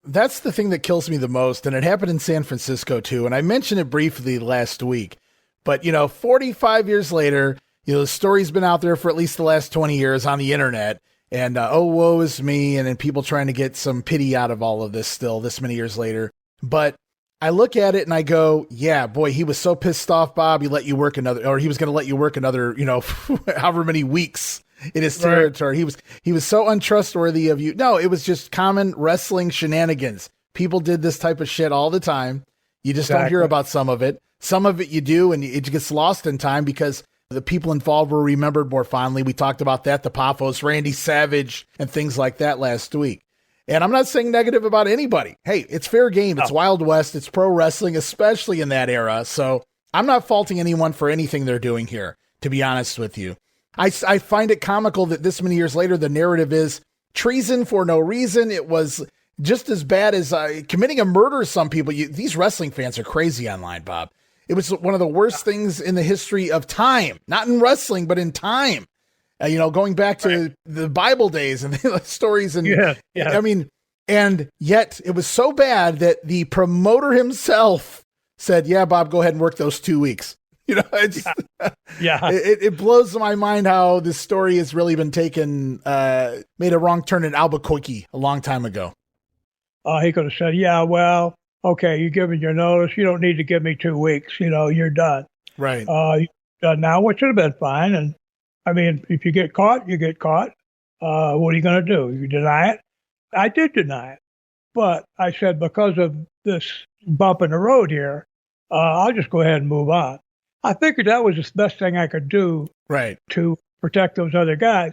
That's the thing that kills me the most, and it happened in San Francisco, too, and I mentioned it briefly last week. But, 45 years later, the story's been out there for at least the last 20 years on the internet, and woe is me, and then people trying to get some pity out of all of this still this many years later. But I look at it and I go, yeah, boy, he was so pissed off, Bob, he was going to let you work another, however many weeks in his territory. Right. He was so untrustworthy of you. No, it was just common wrestling shenanigans. People did this type of shit all the time. You just don't hear about some of it. Some of it you do, and it gets lost in time because the people involved were remembered more fondly. We talked about that, the Paphos, Randy Savage, and things like that last week. And I'm not saying negative about anybody. Hey, it's fair game. It's Wild West. It's pro wrestling, especially in that era. So I'm not faulting anyone for anything they're doing here, to be honest with you. I find it comical that this many years later, the narrative is treason for no reason. It was just as bad as committing a murder. Some people, these wrestling fans are crazy online, Bob. It was one of the worst things in the history of time, not in wrestling, but in time. Going back to the Bible days and the stories. And I mean, and yet it was so bad that the promoter himself said, yeah, Bob, go ahead and work those 2 weeks. It blows my mind how this story has really been taken, made a wrong turn in Albuquerque a long time ago. He could have said, yeah, well, okay, you give me your notice. You don't need to give me 2 weeks. You're done. Right. You're done now, which would have been fine. And I mean, if you get caught, you get caught. What are you going to do? You deny it? I did deny it. But I said, because of this bump in the road here, I'll just go ahead and move on. I figured that was the best thing I could do to protect those other guys.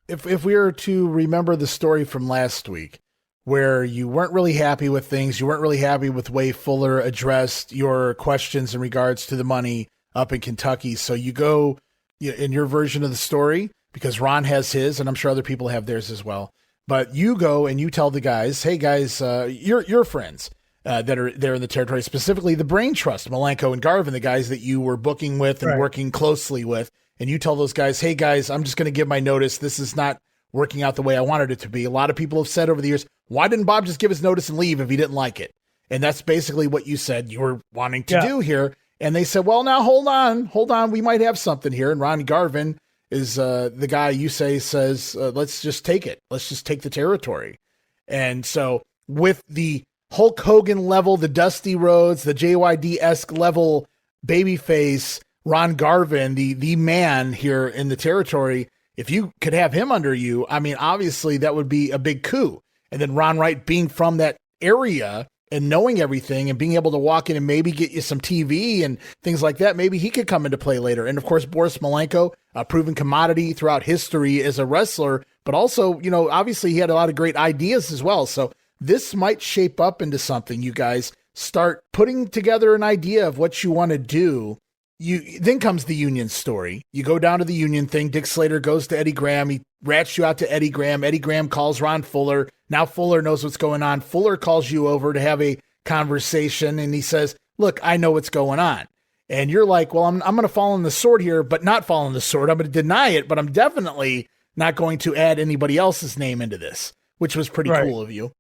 If we were to remember the story from last week, where you weren't really happy with things, you weren't really happy with the way Fuller addressed your questions in regards to the money up in Kentucky. So you go in your version of the story, because Ron has his, and I'm sure other people have theirs as well. But you go and you tell the guys, hey guys, your friends that are there in the territory, specifically the Brain Trust, Malenko and Garvin, the guys that you were booking with and working closely with. And you tell those guys, hey guys, I'm just going to give my notice. This is not working out the way I wanted it to be. A lot of people have said over the years, why didn't Bob just give his notice and leave if he didn't like it? And that's basically what you said you were wanting to do here. And they said, well, now hold on. We might have something here. And Ron Garvin is the guy you says, let's just take it. Let's just take the territory. And so with the Hulk Hogan level, the Dusty Rhodes, the JYD-esque level babyface, Ron Garvin, the man here in the territory, if you could have him under you, I mean, obviously that would be a big coup. And then Ron Wright being from that area and knowing everything and being able to walk in and maybe get you some TV and things like that, maybe he could come into play later. And of course, Boris Malenko, a proven commodity throughout history as a wrestler but also, obviously he had a lot of great ideas as well. So this might shape up into something. You guys start putting together an idea of what you want to do. Then comes the union story. You go down to the union thing. Dick Slater goes to Eddie Graham. He rats you out to Eddie Graham. Eddie Graham calls Ron Fuller. Now Fuller knows what's going on. Fuller calls you over to have a conversation, and he says, look, I know what's going on. And you're like, well, I'm going to fall on the sword here, but not fall on the sword. I'm going to deny it, but I'm definitely not going to add anybody else's name into this, which was pretty cool of you.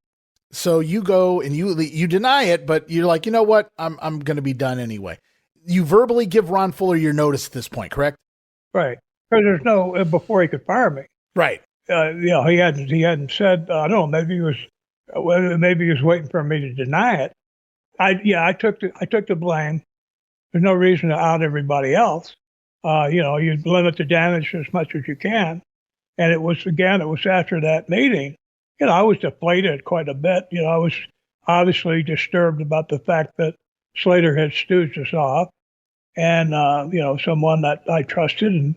So you go and you deny it, but you're like, you know what? I'm going to be done anyway. You verbally give Ron Fuller your notice at this point, correct? Right. Because there's no, before he could fire me. Right. He hadn't said, I don't know, maybe he was waiting for me to deny it. I took the blame. There's no reason to out everybody else. You limit the damage as much as you can. And it was after that meeting, I was deflated quite a bit. I was obviously disturbed about the fact that Slater had stooged us off. And, someone that I trusted and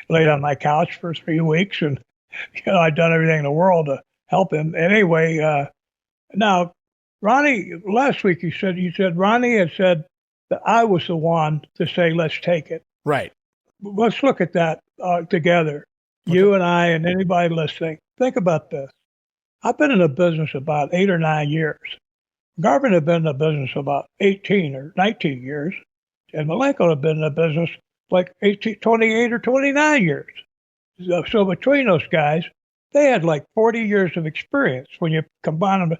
laid on my couch for 3 weeks. And, I'd done everything in the world to help him. Anyway, now, Ronnie, last week you said Ronnie had said that I was the one to say, let's take it. Right. Let's look at that together. Okay. You and I and anybody listening, think about this. I've been in the business about 8 or 9 years. Garvin had been in the business about 18 or 19 years. And Malenko had been in the business like 28 or 29 years. So between those guys, they had like 40 years of experience when you combine them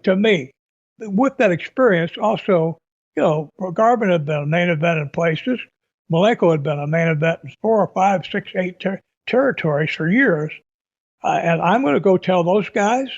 to me. With that experience, also, Garvin had been a main event in places. Malenko had been a main event in 4 or 5, 6, 8 territories for years. And I'm going to go tell those guys,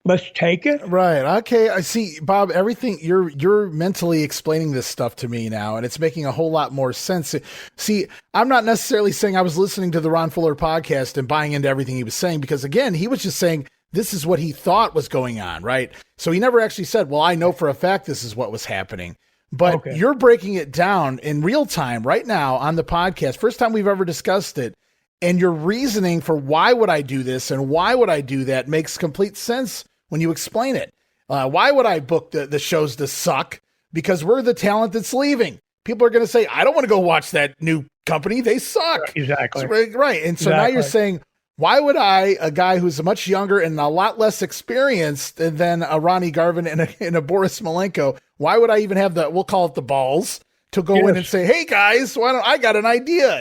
let's take it. Right. Okay. I see, Bob, everything you're mentally explaining this stuff to me now, and it's making a whole lot more sense. See, I'm not necessarily saying I was listening to the Ron Fuller podcast and buying into everything he was saying, because again, he was just saying this is what he thought was going on. Right. So he never actually said, well, I know for a fact this is what was happening, but You're breaking it down in real time right now on the podcast. First time we've ever discussed it. And your reasoning for why would I do this and why would I do that makes complete sense when you explain it. Why would I book the shows to suck? Because we're the talent that's leaving. People are going to say, I don't want to go watch that new company. They suck. Exactly. Right. And so now you're saying, why would I, a guy who's much younger and a lot less experienced than a Ronnie Garvin and a Boris Malenko, why would I even have we'll call it the balls, to go in and say, hey guys, I got an idea.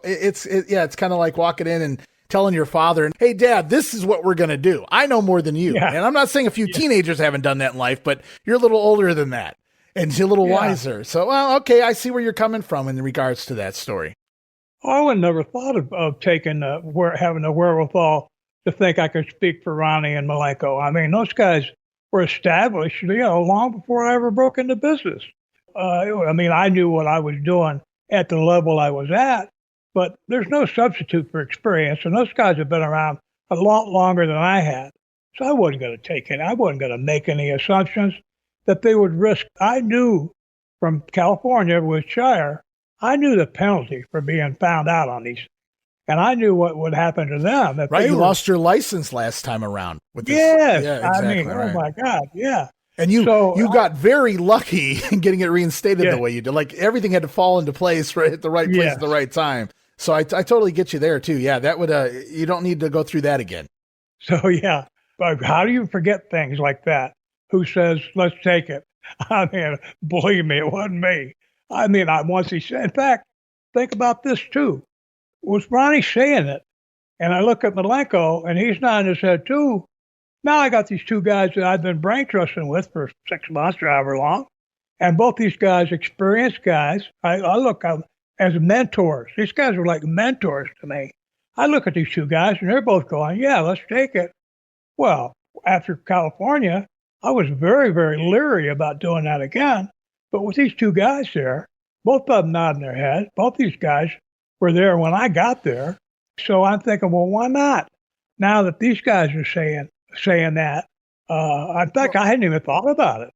It's kind of like walking in and telling your father, hey dad, this is what we're going to do. I know more than you. Yeah. And I'm not saying a few teenagers haven't done that in life, but you're a little older than that and you're a little wiser. So, well, okay. I see where you're coming from in regards to that story. I would never thought of taking having the wherewithal to think I could speak for Ronnie and Malenko. I mean, those guys were established, long before I ever broke into business. I knew what I was doing at the level I was at, but there's no substitute for experience, and those guys have been around a lot longer than I had. So I wasn't going to take it. I wasn't going to make any assumptions that they would risk. I knew from California with Shire, I knew the penalty for being found out on these, and I knew what would happen to them. Right, you lost your license last time around with this. Yes, yeah, exactly, Oh my God, yeah. And you got very lucky in getting it reinstated the way you did. Like everything had to fall into place right at the right place at the right time. So I totally get you there too. Yeah, that would you don't need to go through that again. So yeah, but how do you forget things like that? Who says let's take it? I mean, believe me, it wasn't me. I mean, once he said. In fact, think about this too. Was Ronnie saying it? And I look at Malenko, and he's nodding his head too. Now I got these two guys that I've been brain trusting with for 6 months or however long. And both these guys, experienced guys, I look as mentors. These guys are like mentors to me. I look at these two guys and they're both going, yeah, let's take it. Well, after California, I was very, very leery about doing that again. But with these two guys there, both of them nodding their head, both these guys were there when I got there. So I'm thinking, well, why not? Now that these guys are saying that. In fact, I hadn't even thought about it.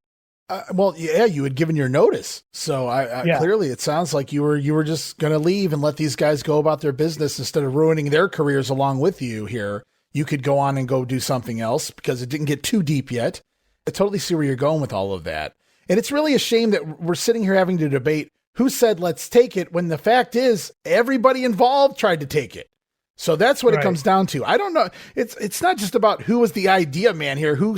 Well, yeah, you had given your notice. So clearly it sounds like you were just going to leave and let these guys go about their business instead of ruining their careers along with you here. You could go on and go do something else because it didn't get too deep yet. I totally see where you're going with all of that. And it's really a shame that we're sitting here having to debate who said, let's take it, when the fact is everybody involved tried to take it. So that's what it comes down to. I don't know. It's not just about who was the idea man here, who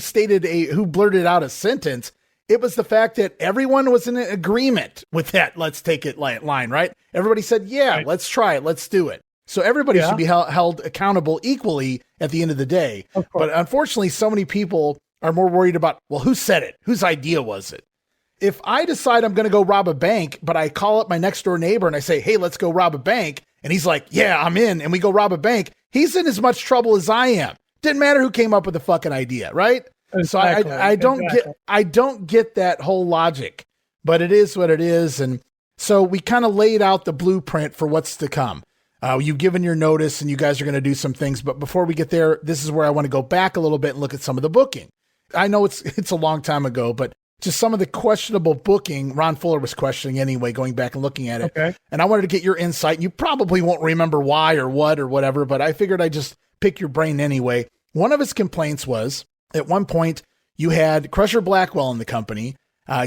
blurted out a sentence. It was the fact that everyone was in agreement with that let's take it line, right? Everybody said, let's try it. Let's do it. So everybody should be held accountable equally at the end of the day. But unfortunately, so many people are more worried about, well, who said it? Whose idea was it? If I decide I'm going to go rob a bank, but I call up my next door neighbor and I say, hey, let's go rob a bank. And he's like, yeah, I'm in. And we go rob a bank. He's in as much trouble as I am. Didn't matter who came up with the fucking idea, right? Exactly. So I don't get that whole logic, but it is what it is. And so we kind of laid out the blueprint for what's to come. You've given your notice and you guys are going to do some things. But before we get there, this is where I want to go back a little bit and look at some of the booking. I know it's a long time ago, but just some of the questionable booking Ron Fuller was questioning anyway, going back and looking at it. Okay. And I wanted to get your insight. You probably won't remember why or what or whatever, but I figured I'd just pick your brain anyway. One of his complaints was, at one point, you had Crusher Blackwell in the company,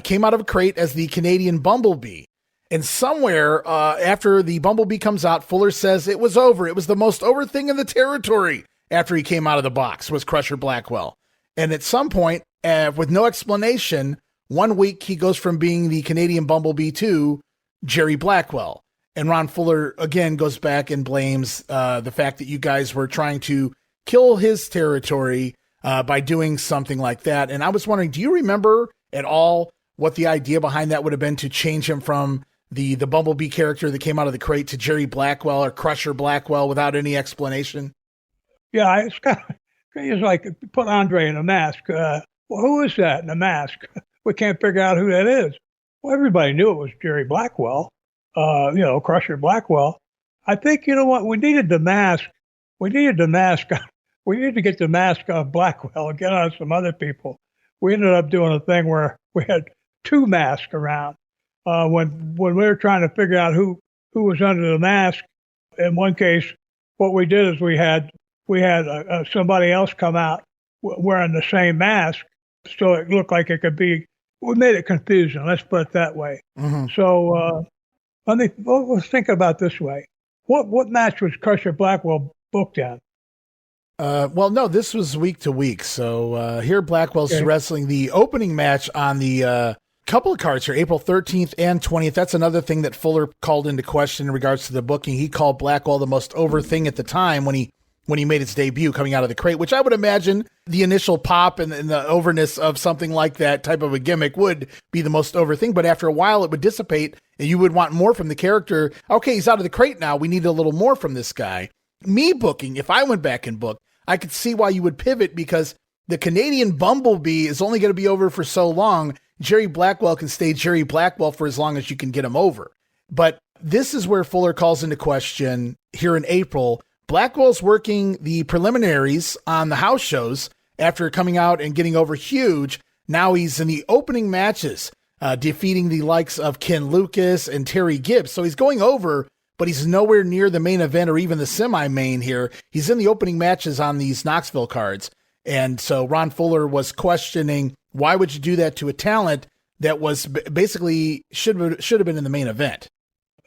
came out of a crate as the Canadian Bumblebee. And somewhere after the Bumblebee comes out, Fuller says it was over. It was the most over thing in the territory after he came out of the box, was Crusher Blackwell. And at some point, with no explanation, 1 week he goes from being the Canadian Bumblebee to Jerry Blackwell. And Ron Fuller, again, goes back and blames the fact that you guys were trying to kill his territory by doing something like that. And I was wondering, do you remember at all what the idea behind that would have been to change him from the Bumblebee character that came out of the crate to Jerry Blackwell or Crusher Blackwell without any explanation? Yeah, it's like put Andre in a mask. Well, who is that in a mask? We can't figure out who that is. Well, everybody knew it was Jerry Blackwell, Crusher Blackwell. I think, you know what, we needed the mask. We needed to get the mask off Blackwell and get on some other people. We ended up doing a thing where we had two masks around. When we were trying to figure out who was under the mask, in one case, what we did is we had somebody else come out wearing the same mask, so it looked like it could be. We made it confusing. Let's put it that way. Mm-hmm. So let's think about it this way. What match was Crusher Blackwell booked at? Well, no, this was week to week. So here Blackwell's wrestling the opening match on the couple of cards here, April 13th and 20th. That's another thing that Fuller called into question in regards to the booking. He called Blackwell the most over thing at the time when he made his debut coming out of the crate, which I would imagine the initial pop and the overness of something like that type of a gimmick would be the most over thing. But after a while, it would dissipate and you would want more from the character. Okay, he's out of the crate now. We need a little more from this guy. Me booking, if I went back and booked, I could see why you would pivot because the Canadian Bumblebee is only going to be over for so long. Jerry Blackwell can stay Jerry Blackwell for as long as you can get him over. But this is where Fuller calls into question here in April. Blackwell's working the preliminaries on the house shows after coming out and getting over huge. Now he's in the opening matches, defeating the likes of Ken Lucas and Terry Gibbs. So he's going over, but he's nowhere near the main event or even the semi-main here. He's in the opening matches on these Knoxville cards. And so Ron Fuller was questioning, why would you do that to a talent that was basically should have been in the main event?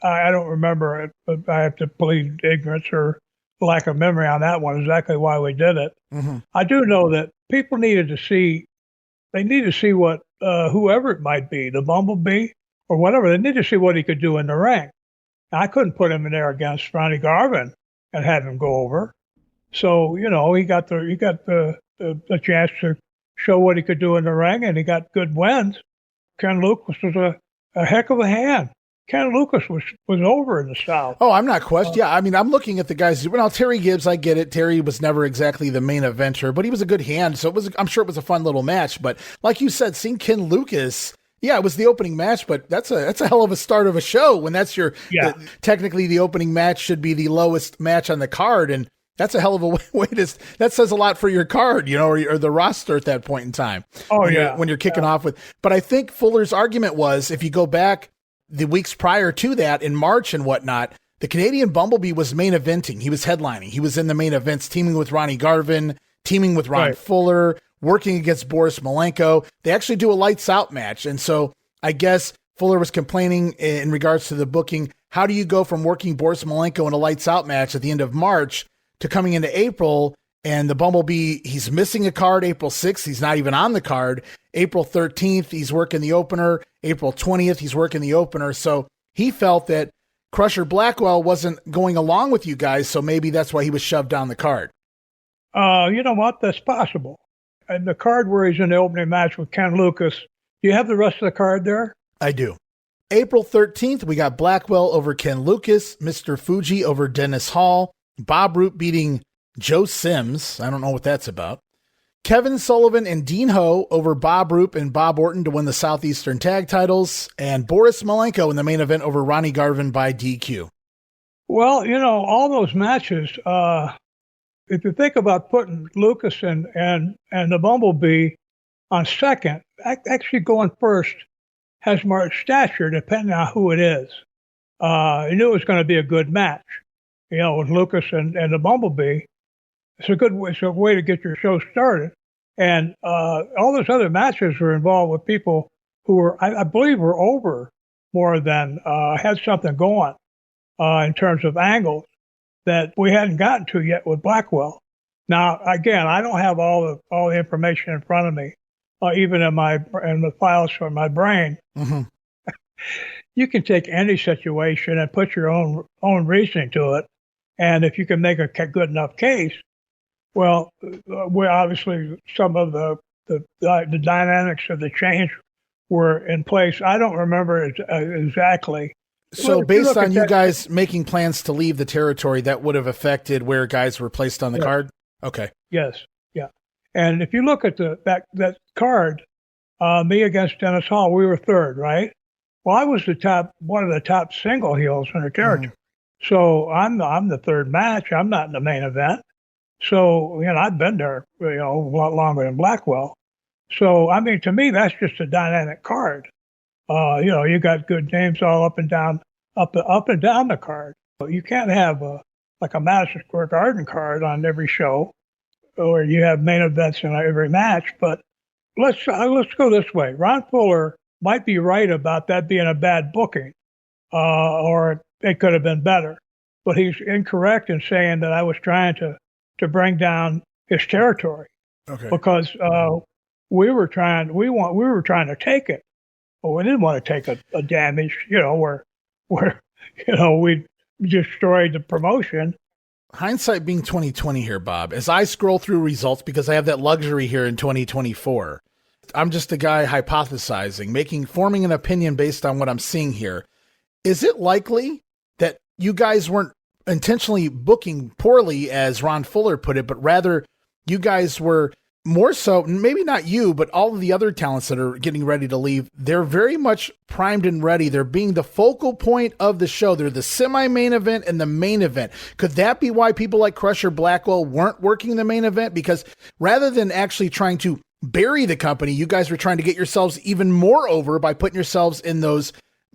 I don't remember it, but I have to plead ignorance or lack of memory on that one, exactly why we did it. Mm-hmm. I do know that people needed to see what whoever it might be, the Bumblebee or whatever, they needed to see what he could do in the ring. I couldn't put him in there against Ronnie Garvin and have him go over. So, he got the chance to show what he could do in the ring, and he got good wins. Ken Lucas was a heck of a hand. Ken Lucas was over in the South. Oh, I'm not questioning. Yeah, I mean, I'm looking at the guys. Well, Terry Gibbs, I get it. Terry was never exactly the main eventer, but he was a good hand. So I'm sure it was a fun little match. But like you said, seeing Ken Lucas, yeah, it was the opening match, but that's a hell of a start of a show when that's technically the opening match should be the lowest match on the card. And That's a hell of a way to. That says a lot for your card, or the roster at that point in time. Oh, when you're kicking off with. But I think Fuller's argument was, if you go back the weeks prior to that in March and whatnot, the Canadian Bumblebee was main eventing. He was headlining. He was in the main events, teaming with Ronnie Garvin, teaming with Ron Fuller, working against Boris Malenko. They actually do a lights out match, and so I guess Fuller was complaining in regards to the booking. How do you go from working Boris Malenko in a lights out match at the end of March to coming into April, and the Bumblebee, he's missing a card April 6th. He's not even on the card. April 13th, he's working the opener. April 20th, he's working the opener. So he felt that Crusher Blackwell wasn't going along with you guys, so maybe that's why he was shoved down the card. You know what? That's possible. And the card where he's in the opening match with Ken Lucas, do you have the rest of the card there? I do. April 13th, we got Blackwell over Ken Lucas, Mr. Fuji over Dennis Hall, Bob Roop beating Joe Sims. I don't know what that's about. Kevin Sullivan and Dean Ho over Bob Roop and Bob Orton to win the Southeastern tag titles, and Boris Malenko in the main event over Ronnie Garvin by DQ. Well, all those matches, if you think about putting Lucas and the Bumblebee on second, actually going first has more stature depending on who it is. I knew it was going to be a good match. With Lucas and the Bumblebee, it's a way to get your show started. And all those other matches were involved with people who were, I believe, were over more than had something going in terms of angles that we hadn't gotten to yet with Blackwell. Now, again, I don't have all the information in front of me, even in the files from my brain. Mm-hmm. You can take any situation and put your own reasoning to it. And if you can make a good enough case, well, we obviously some of the dynamics of the change were in place. I don't remember exactly. So based on you guys making plans to leave the territory, that would have affected where guys were placed on the card? Okay. Yes. Yeah. And if you look at that card, me against Dennis Hall, we were third, right? Well, I was one of the top single heels in the territory. So I'm the third match. I'm not in the main event. So, I've been there, a lot longer than Blackwell. So, I mean, to me, that's just a dynamic card. You got good names all up and down the card. You can't have a Madison Square Garden card on every show, or you have main events in every match. But let's go this way. Ron Fuller might be right about that being a bad booking, or it could have been better. But he's incorrect in saying that I was trying to bring down his territory. Okay. Because we were trying to take it. Well, we didn't want to take a damage, where we destroyed the promotion. Hindsight being 2020 here, Bob, as I scroll through results, because I have that luxury here in 2024, I'm just a guy hypothesizing, forming an opinion based on what I'm seeing here. Is it likely that you guys weren't intentionally booking poorly, as Ron Fuller put it, but rather you guys were more so, maybe not you, but all of the other talents that are getting ready to leave, they're very much primed and ready. They're being the focal point of the show. They're the semi-main event and the main event. Could that be why people like Crusher Blackwell weren't working the main event? Because rather than actually trying to bury the company, you guys were trying to get yourselves even more over by putting yourselves in those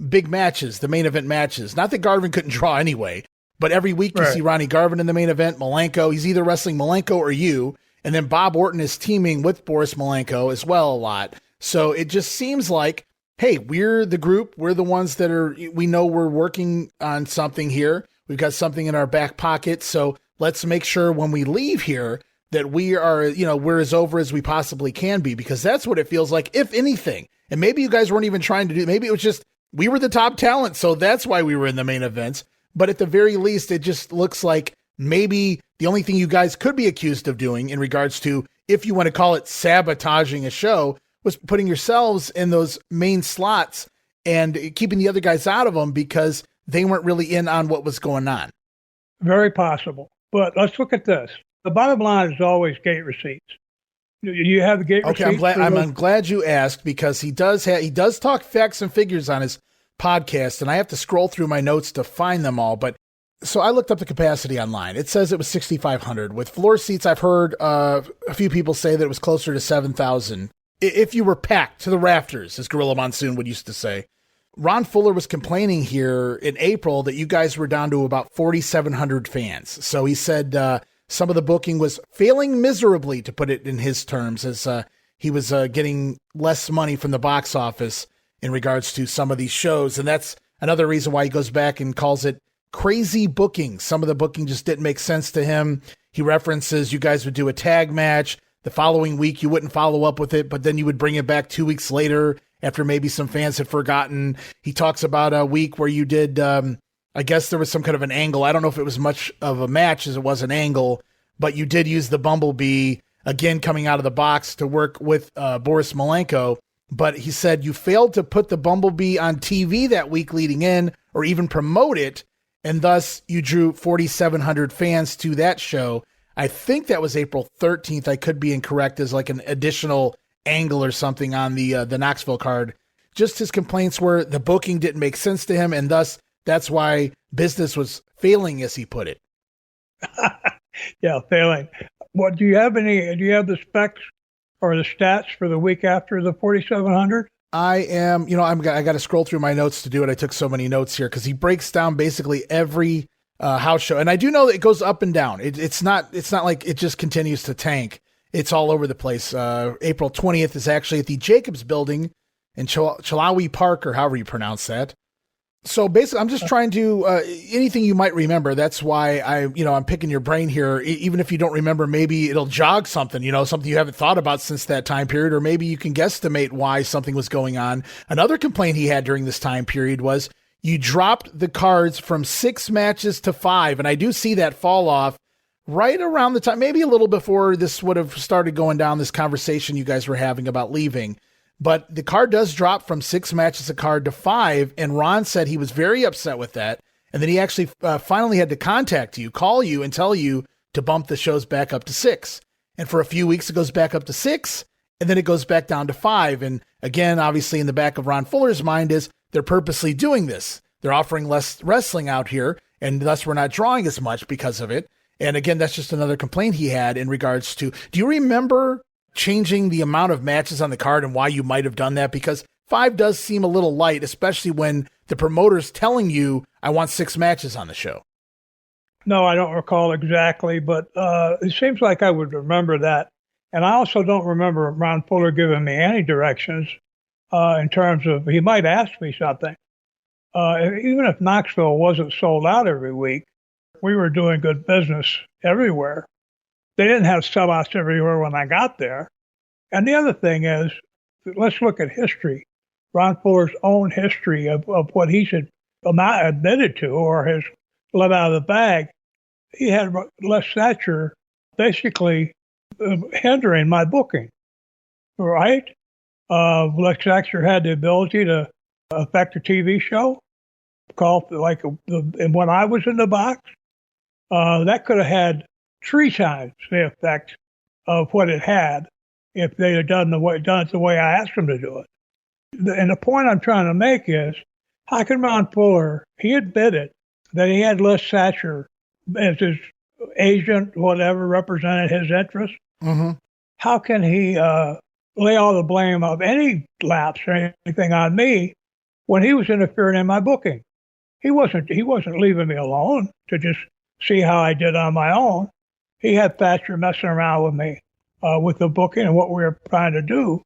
big matches, the main event matches. Not that Garvin couldn't draw anyway, but every week you see Ronnie Garvin in the main event, Malenko, he's either wrestling Malenko or you. And then Bob Orton is teaming with Boris Malenko as well a lot. So it just seems like, hey, we're the group. We're the ones we know we're working on something here. We've got something in our back pocket. So let's make sure when we leave here that we are, we're as over as we possibly can be, because that's what it feels like, if anything. And maybe you guys weren't even trying to do, maybe it was just, we were the top talent. So that's why we were in the main events. But at the very least, it just looks like maybe the only thing you guys could be accused of doing in regards to, if you want to call it sabotaging a show, was putting yourselves in those main slots and keeping the other guys out of them because they weren't really in on what was going on. Very possible. But let's look at this. The bottom line is always gate receipts. You have the gate receipts? Okay, I'm glad you asked, because he does talk facts and figures on his podcast, and I have to scroll through my notes to find them all. But So I looked up the capacity online. It says it was 6,500. With floor seats, I've heard a few people say that it was closer to 7,000. If you were packed to the rafters, as Gorilla Monsoon would used to say. Ron Fuller was complaining here in April that you guys were down to about 4,700 fans. So he said some of the booking was failing miserably, to put it in his terms, as he was getting less money from the box office in regards to some of these shows. And that's another reason why he goes back and calls it crazy booking. Some of the booking just didn't make sense to him. He references you guys would do a tag match. The following week, you wouldn't follow up with it, but then you would bring it back 2 weeks later after maybe some fans had forgotten. He talks about a week where you did, I guess there was some kind of an angle. I don't know if it was much of a match as it was an angle, but you did use the Bumblebee, again, coming out of the box to work with Boris Malenko. But he said you failed to put the Bumblebee on TV that week leading in or even promote it, and thus you drew 4,700 fans to that show. I think that was April 13th. I could be incorrect, as like an additional angle or something on the Knoxville card. Just his complaints were the booking didn't make sense to him, and thus that's why business was failing, as he put it. Yeah, failing. What do you have the specs or the stats for the week after the 4,700? I got to scroll through my notes to do it. I took so many notes here because he breaks down basically every house show. And I do know that it goes up and down. It's not like it just continues to tank. It's all over the place. April 20th is actually at the Jacobs Building in Chalawi Park, or however you pronounce that. So basically, I'm just trying to, anything you might remember. That's why I'm picking your brain here. Even if you don't remember, maybe it'll jog something, something you haven't thought about since that time period, or maybe you can guesstimate why something was going on. Another complaint he had during this time period was you dropped the cards from 6 matches to 5. And I do see that fall off right around the time, maybe a little before this would have started going down, this conversation you guys were having about leaving. But the card does drop from 6 matches a card to 5, and Ron said he was very upset with that. And then he actually finally had to contact you, call you, and tell you to bump the shows back up to 6. And for a few weeks, it goes back up to 6, and then it goes back down to 5. And again, obviously in the back of Ron Fuller's mind is they're purposely doing this. They're offering less wrestling out here, and thus we're not drawing as much because of it. And again, that's just another complaint he had in regards to, do you remember changing the amount of matches on the card and why you might have done that? Because 5 does seem a little light, especially when the promoter's telling you, I want 6 matches on the show. No, I don't recall exactly, but it seems like I would remember that. And I also don't remember Ron Fuller giving me any directions in terms of, he might ask me something. Even if Knoxville wasn't sold out every week, we were doing good business everywhere. They didn't have sellouts everywhere when I got there. And the other thing is, let's look at history. Ron Fuller's own history of what he's not admitted to or has let out of the bag. He had Les Thatcher basically hindering my booking, right? Les Thatcher had the ability to affect a TV show, and when I was in the box, that could have had 3 times the effect of what it had if they had done it the way I asked them to do it. And the point I'm trying to make is, how can Ron Fuller, he admitted that he had Les Thatcher as his agent, whatever, represented his interests. Mm-hmm. How can he lay all the blame of any lapse or anything on me when he was interfering in my booking? He wasn't leaving me alone to just see how I did on my own. He had Thatcher messing around with me with the booking and what we were trying to do.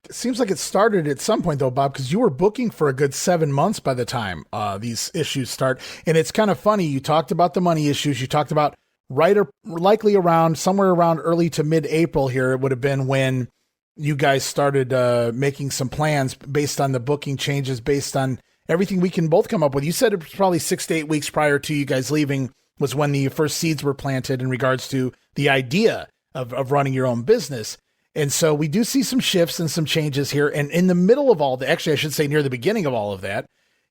It seems like it started at some point, though, Bob, because you were booking for a good 7 months by the time these issues start. And it's kind of funny. You talked about the money issues. You talked about likely around somewhere around early to mid-April here. It would have been when you guys started making some plans based on the booking changes, based on everything we can both come up with. You said it was probably 6 to 8 weeks prior to you guys leaving was when the first seeds were planted in regards to the idea of running your own business. And so we do see some shifts and some changes here. And in the middle of all actually, I should say near the beginning of all of that,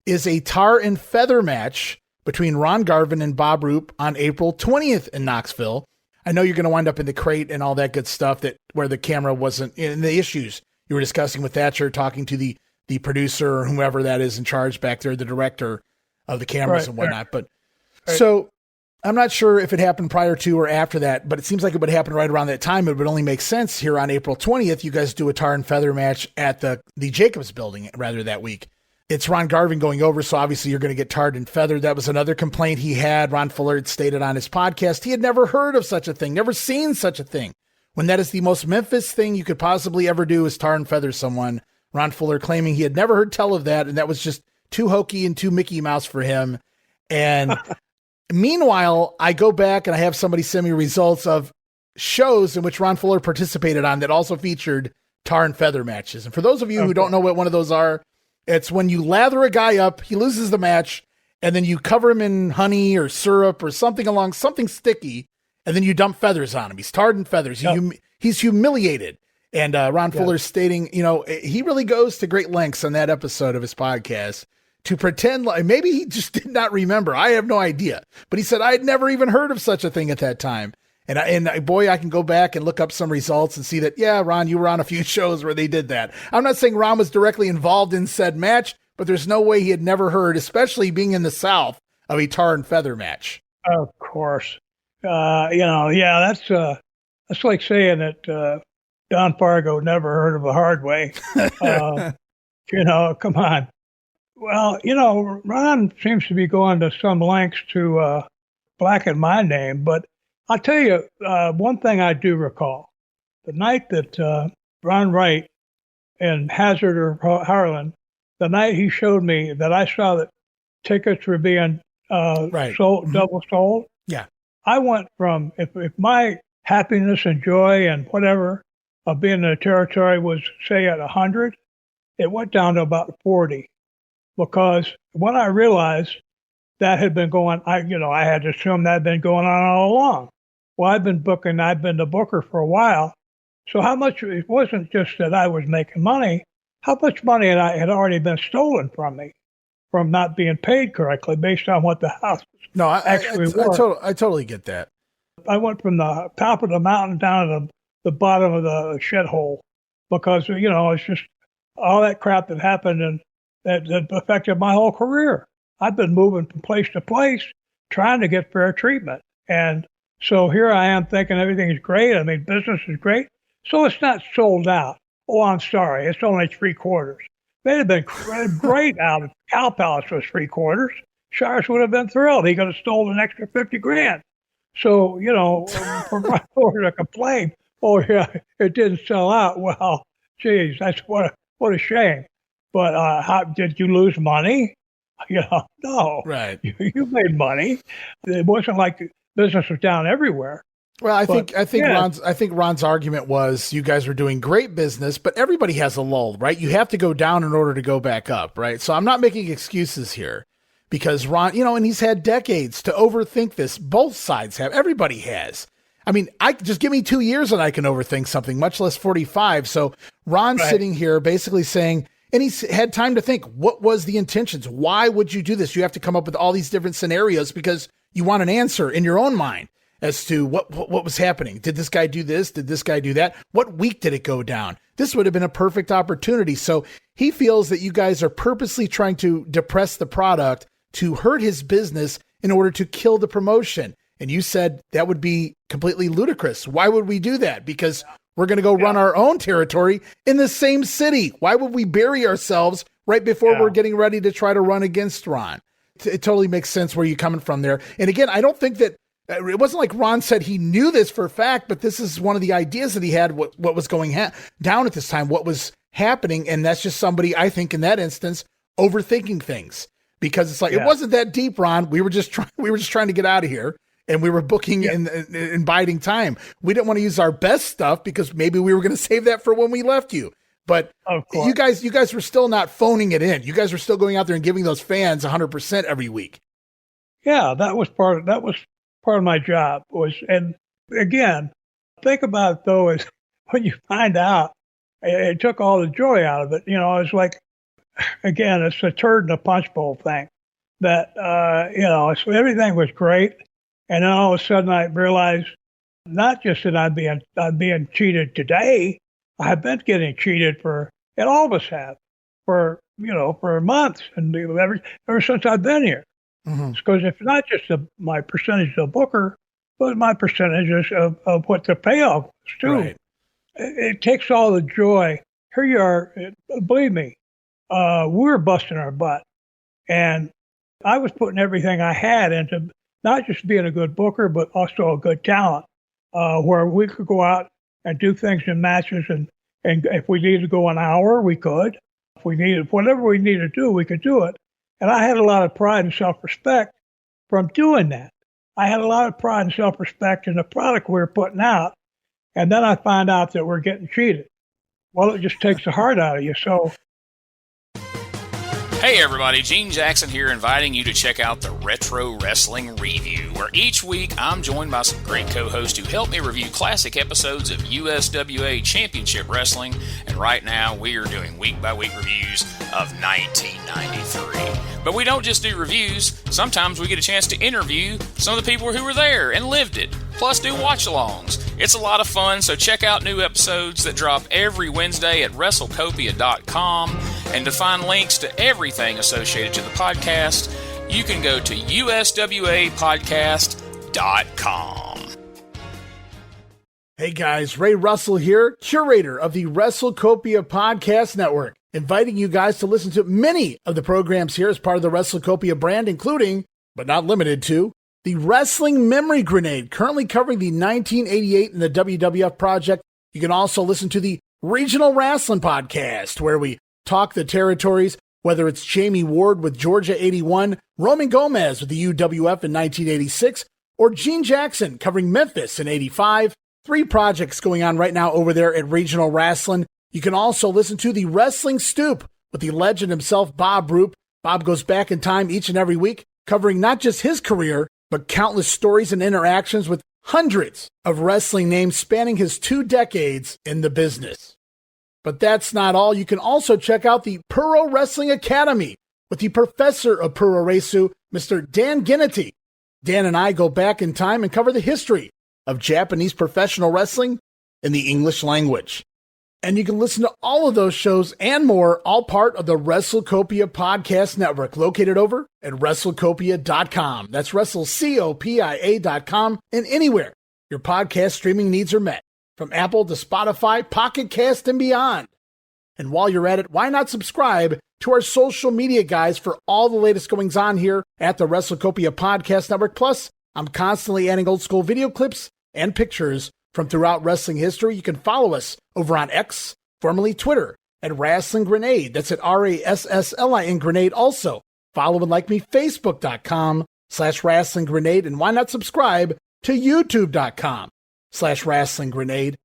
is a tar and feather match between Ron Garvin and Bob Roop on April 20th in Knoxville. I know you're going to wind up in the crate and all that good stuff where the camera wasn't in the issues you were discussing with Thatcher, talking to the producer or whoever that is in charge back there, the director of the cameras and whatnot. But So I'm not sure if it happened prior to or after that, but it seems like it would happen right around that time. It would only make sense here on April 20th. You guys do a tar and feather match at the Jacobs building rather that week. It's Ron Garvin going over, so obviously you're going to get tarred and feathered. That was another complaint he had. Ron Fuller had stated on his podcast he had never heard of such a thing, never seen such a thing. When that is the most Memphis thing you could possibly ever do is tar and feather someone. Ron Fuller claiming he had never heard tell of that, and that was just too hokey and too Mickey Mouse for him. And meanwhile, I go back and I have somebody send me results of shows in which Ron Fuller participated on that also featured tar and feather matches. And for those of you who don't know what one of those are, it's when you lather a guy up, he loses the match, and then you cover him in honey or syrup or something sticky, and then you dump feathers on him. He's tarred and feathers. Yep. He's humiliated. And Ron Fuller's stating, he really goes to great lengths on that episode of his podcast to pretend like maybe he just did not remember. I have no idea. But he said, I had never even heard of such a thing at that time. And boy, I can go back and look up some results and see that, yeah, Ron, you were on a few shows where they did that. I'm not saying Ron was directly involved in said match, but there's no way he had never heard, especially being in the South, of a tar and feather match. Of course. That's like saying that Don Fargo never heard of a hard way. Come on. Well, Ron seems to be going to some lengths to blacken my name, but I'll tell you one thing I do recall. The night that Ron Wright in Hazard or Harlan, the night he showed me that I saw that tickets were being sold, double sold. Yeah. I went from, if my happiness and joy and whatever of being in the territory was, say, at 100, it went down to about 40. Because when I realized that had been going, I had to assume that had been going on all along. Well, I've been the booker for a while. So how much, it wasn't just that I was making money, how much money had already been stolen from me from not being paid correctly based on what the house actually was. I totally get that. I went from the top of the mountain down to the bottom of the shithole because, it's just all that crap that happened and that affected my whole career. I've been moving from place to place trying to get fair treatment. And so here I am thinking everything is great. I mean, business is great. So it's not sold out. Oh, I'm sorry. It's only 3/4. They'd have been great out if Cow Palace was 3/4. Shires would have been thrilled. He could have stolen an extra $50,000. So, for my order to complain, oh, yeah, it didn't sell out. Well, geez, that's what a shame. But how did you lose money? No. Right. You made money. It wasn't like business was down everywhere. Well, I think Ron's argument was you guys were doing great business, but everybody has a lull, right? You have to go down in order to go back up, right? So I'm not making excuses here because Ron, and he's had decades to overthink this. Both sides have. Everybody has. I mean, just give me 2 years and I can overthink something, much less 45. So Ron's sitting here basically saying, and he's had time to think, what was the intentions? Why would you do this? You have to come up with all these different scenarios because you want an answer in your own mind as to what was happening. Did this guy do this? Did this guy do that? What week did it go down? This would have been a perfect opportunity. So he feels that you guys are purposely trying to depress the product to hurt his business in order to kill the promotion. And you said that would be completely ludicrous. Why would we do that? Because we're going to go run our own territory in the same city. Why would we bury ourselves right before we're getting ready to try to run against Ron? It totally makes sense where you're coming from there. And again, I don't think that it wasn't like Ron said he knew this for a fact, but this is one of the ideas that he had, what was going down at this time, what was happening. And that's just somebody, I think in that instance, overthinking things because it's like, it wasn't that deep, Ron. We were just trying to get out of here. And we were booking and biding time. We didn't want to use our best stuff because maybe we were going to save that for when we left you. But you guys were still not phoning it in. You guys were still going out there and giving those fans 100% every week. Yeah, that was part of my job and again, think about it though, is when you find out, it took all the joy out of it. It's like, again, it's a turd in a punch bowl thing that, so everything was great. And then all of a sudden I realized not just that I'm being cheated today, I've been getting cheated and all of us have, for months and ever since I've been here. Because it's not just my percentage of booker, but my percentages of what the payoff is too. Right. It takes all the joy. Here you are, believe me, we were busting our butt. And I was putting everything I had into not just being a good booker, but also a good talent, where we could go out and do things in matches. And if we needed to go an hour, we could. If we needed, whatever we needed to do, we could do it. And I had a lot of pride and self-respect from doing that. I had a lot of pride and self-respect in the product we were putting out. And then I find out that we're getting cheated. Well, it just takes the heart out of you. So, hey everybody, Gene Jackson here, inviting you to check out the Retro Wrestling Review, where each week I'm joined by some great co-hosts who help me review classic episodes of USWA Championship Wrestling, and right now we are doing week-by-week reviews of 1993. But we don't just do reviews, sometimes we get a chance to interview some of the people who were there and lived it, plus do watch-alongs. It's a lot of fun, so check out new episodes that drop every Wednesday at WrestleCopia.com. And to find links to everything associated to the podcast, you can go to USWApodcast.com. Hey guys, Ray Russell here, curator of the WrestleCopia Podcast Network, inviting you guys to listen to many of the programs here as part of the WrestleCopia brand, including, but not limited to, the Wrestling Memory Grenade, currently covering the 1988 and the WWF project. You can also listen to the Regional Wrestling Podcast, where we talk the territories, whether it's Jamie Ward with Georgia 81, Roman Gomez with the UWF in 1986, or Gene Jackson covering Memphis in 85. 3 projects going on right now over there at Regional Wrestling. You can also listen to the Wrestling Stoop with the legend himself, Bob Roop. Bob goes back in time each and every week, covering not just his career, but countless stories and interactions with hundreds of wrestling names spanning his 2 decades in the business. But that's not all. You can also check out the Puro Wrestling Academy with the professor of Puro Resu, Mr. Dan Ginnity. Dan and I go back in time and cover the history of Japanese professional wrestling in the English language. And you can listen to all of those shows and more, all part of the WrestleCopia Podcast Network, located over at WrestleCopia.com. That's WrestleCopia.com, and anywhere your podcast streaming needs are met, from Apple to Spotify, Pocket Cast, and beyond. And while you're at it, why not subscribe to our social media guys for all the latest goings on here at the WrestleCopia Podcast Network. Plus, I'm constantly adding old school video clips and pictures from throughout wrestling history. You can follow us over on X, formerly Twitter, at Wrestling Grenade. That's at RASSLIN Grenade. Also, follow and like me, Facebook.com/Wrestling Grenade. And why not subscribe to YouTube.com/Wrestling Grenade.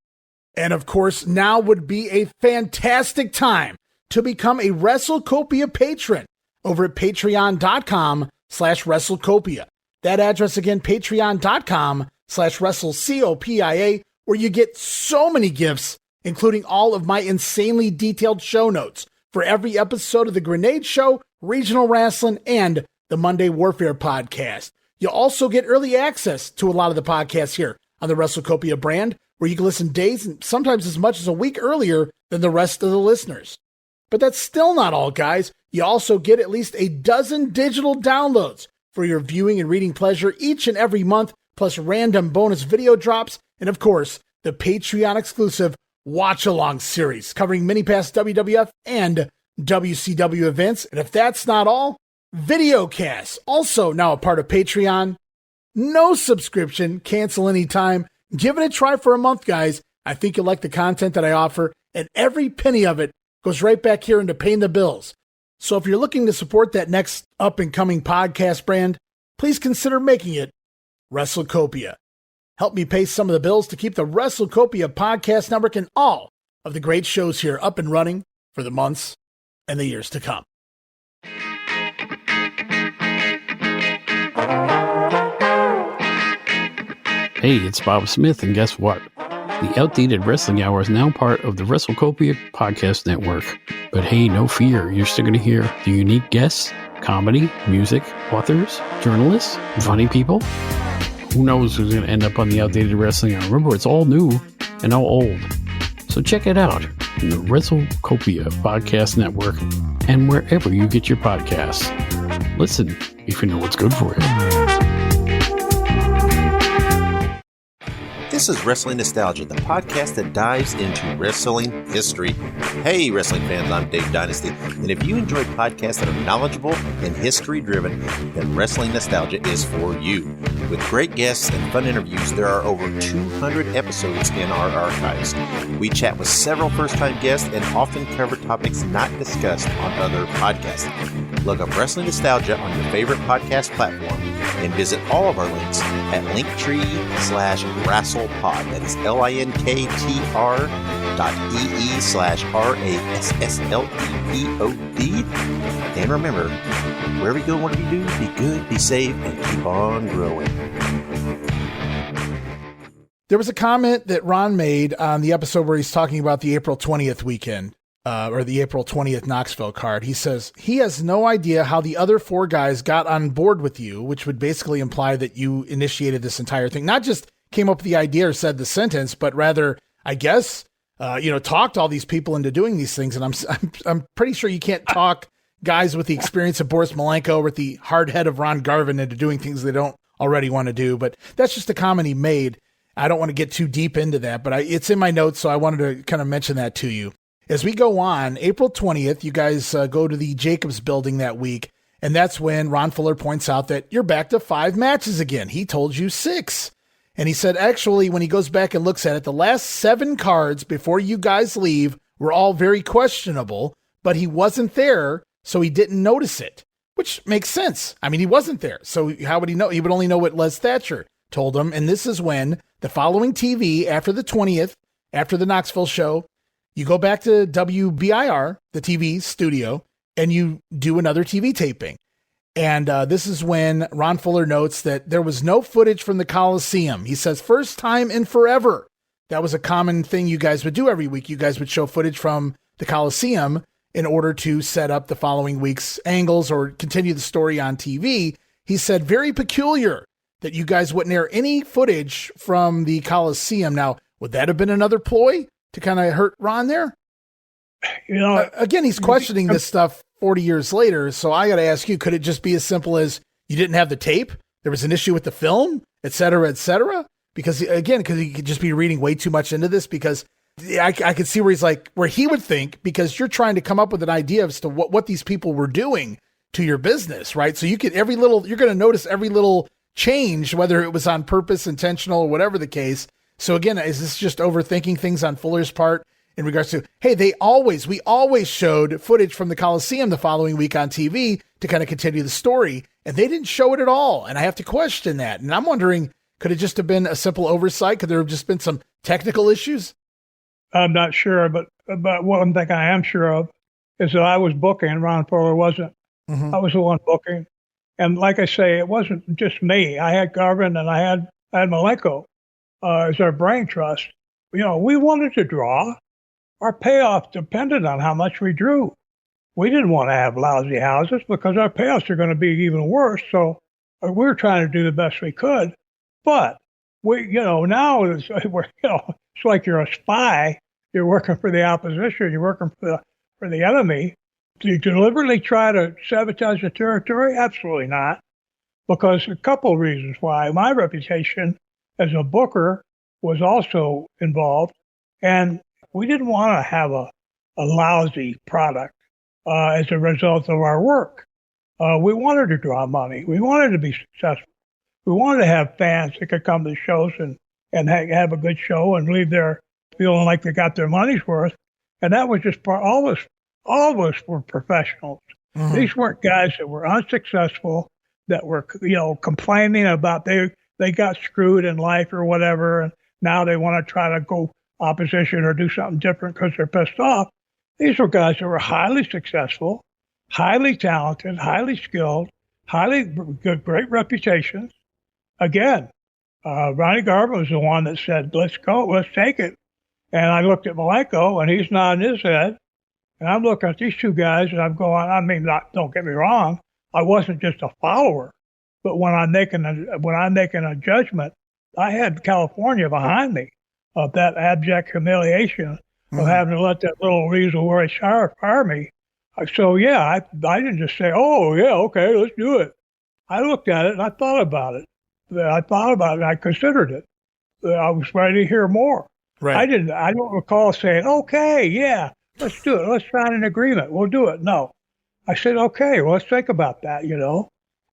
And of course, now would be a fantastic time to become a WrestleCopia patron over at Patreon.com/WrestleCopia. That address again, Patreon.com/WrestleCopia, where you get so many gifts, including all of my insanely detailed show notes for every episode of The Grenade Show, Regional Wrestling, and the Monday Warfare podcast. You'll also get early access to a lot of the podcasts here on the WrestleCopia brand, where you can listen days and sometimes as much as a week earlier than the rest of the listeners. But that's still not all, guys. You also get at least a dozen digital downloads for your viewing and reading pleasure each and every month, plus random bonus video drops, and of course, the Patreon exclusive Watch Along series covering many past WWF and WCW events. And if that's not all, videocasts, also now a part of Patreon. No subscription, cancel anytime. Give it a try for a month, guys. I think you'll like the content that I offer, and every penny of it goes right back here into paying the bills. So if you're looking to support that next up-and-coming podcast brand, please consider making it WrestleCopia. Help me pay some of the bills to keep the WrestleCopia Podcast Network and all of the great shows here up and running for the months and the years to come. Hey, it's Bob Smith, and guess what? The Outdated Wrestling Hour is now part of the WrestleCopia Podcast Network. But hey, no fear, you're still going to hear the unique guests, comedy, music, authors, journalists, funny people. Who knows who's going to end up on the Outdated Wrestling Hour? Remember, it's all new and all old. So check it out in the WrestleCopia Podcast Network and wherever you get your podcasts. Listen, if you know what's good for you. This is Wrestling Nostalgia, the podcast that dives into wrestling history. Hey, wrestling fans, I'm Dave Dynasty, and if you enjoy podcasts that are knowledgeable and history-driven, then Wrestling Nostalgia is for you. With great guests and fun interviews, there are over 200 episodes in our archives. We chat with several first-time guests and often cover topics not discussed on other podcasts. Look up Wrestling Nostalgia on your favorite podcast platform and visit all of our links at linktree/WrestlePod. That is linktr.ee/RASSLEPOD. And remember, wherever you go, whatever you do, be good, be safe, and keep on growing. There was a comment that Ron made on the episode where he's talking about the April 20th weekend, or the April 20th Knoxville card. He says he has no idea how the other four guys got on board with you, which would basically imply that you initiated this entire thing. Not just came up with the idea or said the sentence, but rather, I guess, talked all these people into doing these things. And I'm pretty sure you can't talk guys with the experience of Boris Malenko or with the hard head of Ron Garvin into doing things they don't already want to do. But that's just a comment he made. I don't want to get too deep into that, but it's in my notes, so I wanted to kind of mention that to you. As we go on, April 20th, you guys go to the Jacobs building that week, and that's when Ron Fuller points out that you're back to 5 matches again. He told you 6. And he said, actually, when he goes back and looks at it, the last 7 cards before you guys leave were all very questionable, but he wasn't there, so he didn't notice it, which makes sense. I mean, he wasn't there, so how would he know? He would only know what Les Thatcher told him, and this is when the following TV, after the 20th, after the Knoxville show, you go back to WBIR, the TV studio, and you do another TV taping. And this is when Ron Fuller notes that there was no footage from the Coliseum. He says, first time in forever. That was a common thing you guys would do every week. You guys would show footage from the Coliseum in order to set up the following week's angles or continue the story on TV. He said, very peculiar that you guys wouldn't air any footage from the Coliseum. Now, would that have been another ploy to kind of hurt Ron there? Again, he's questioning this stuff 40 years later. So I got to ask you, could it just be as simple as you didn't have the tape? There was an issue with the film, et cetera, et cetera? Because again, because he could just be reading way too much into this, because I could see where he's like, where he would think, because you're trying to come up with an idea as to what these people were doing to your business, right? So you could, you're going to notice every little change, whether it was on purpose, intentional, or whatever the case. So again, is this just overthinking things on Fuller's part in regards to, hey, we always showed footage from the Coliseum the following week on TV to kind of continue the story, and they didn't show it at all. And I have to question that. And I'm wondering, could it just have been a simple oversight? Could there have just been some technical issues? I'm not sure, but one thing I am sure of is that I was booking and Ron Fuller wasn't. Mm-hmm. I was the one booking. And like I say, it wasn't just me. I had Garvin and I had Malenko as our brain trust. We wanted to draw. Our payoff depended on how much we drew. We didn't want to have lousy houses because our payoffs are going to be even worse. So we were trying to do the best we could. But now it's like you're a spy. You're working for the opposition. You're working for the enemy. Do you deliberately try to sabotage the territory? Absolutely not. Because a couple of reasons why. My reputation as a booker was also involved. And we didn't want to have a lousy product as a result of our work. We wanted to draw money. We wanted to be successful. We wanted to have fans that could come to the shows and have a good show and leave there feeling like they got their money's worth. And that was just all of us were professionals. Mm-hmm. These weren't guys that were unsuccessful, that were, complaining about they got screwed in life or whatever, and now they want to try to go opposition or do something different because they're pissed off. These were guys that were highly successful, highly talented, highly skilled, great reputations. Again, Ronnie Garvin was the one that said, let's go, let's take it. And I looked at Malenko, and he's nodding his head. And I'm looking at these two guys, and I'm going, don't get me wrong, I wasn't just a follower. But when I'm making a judgment, I had California behind me of that abject humiliation of having to let that little weasel Roy fire me. So, yeah, I didn't just say, oh, yeah, okay, let's do it. I looked at it and I thought about it. I considered it. I was ready to hear more. Right. I don't recall saying, okay, yeah, let's do it. Let's sign an agreement. We'll do it. No. I said, okay, well, let's think about that,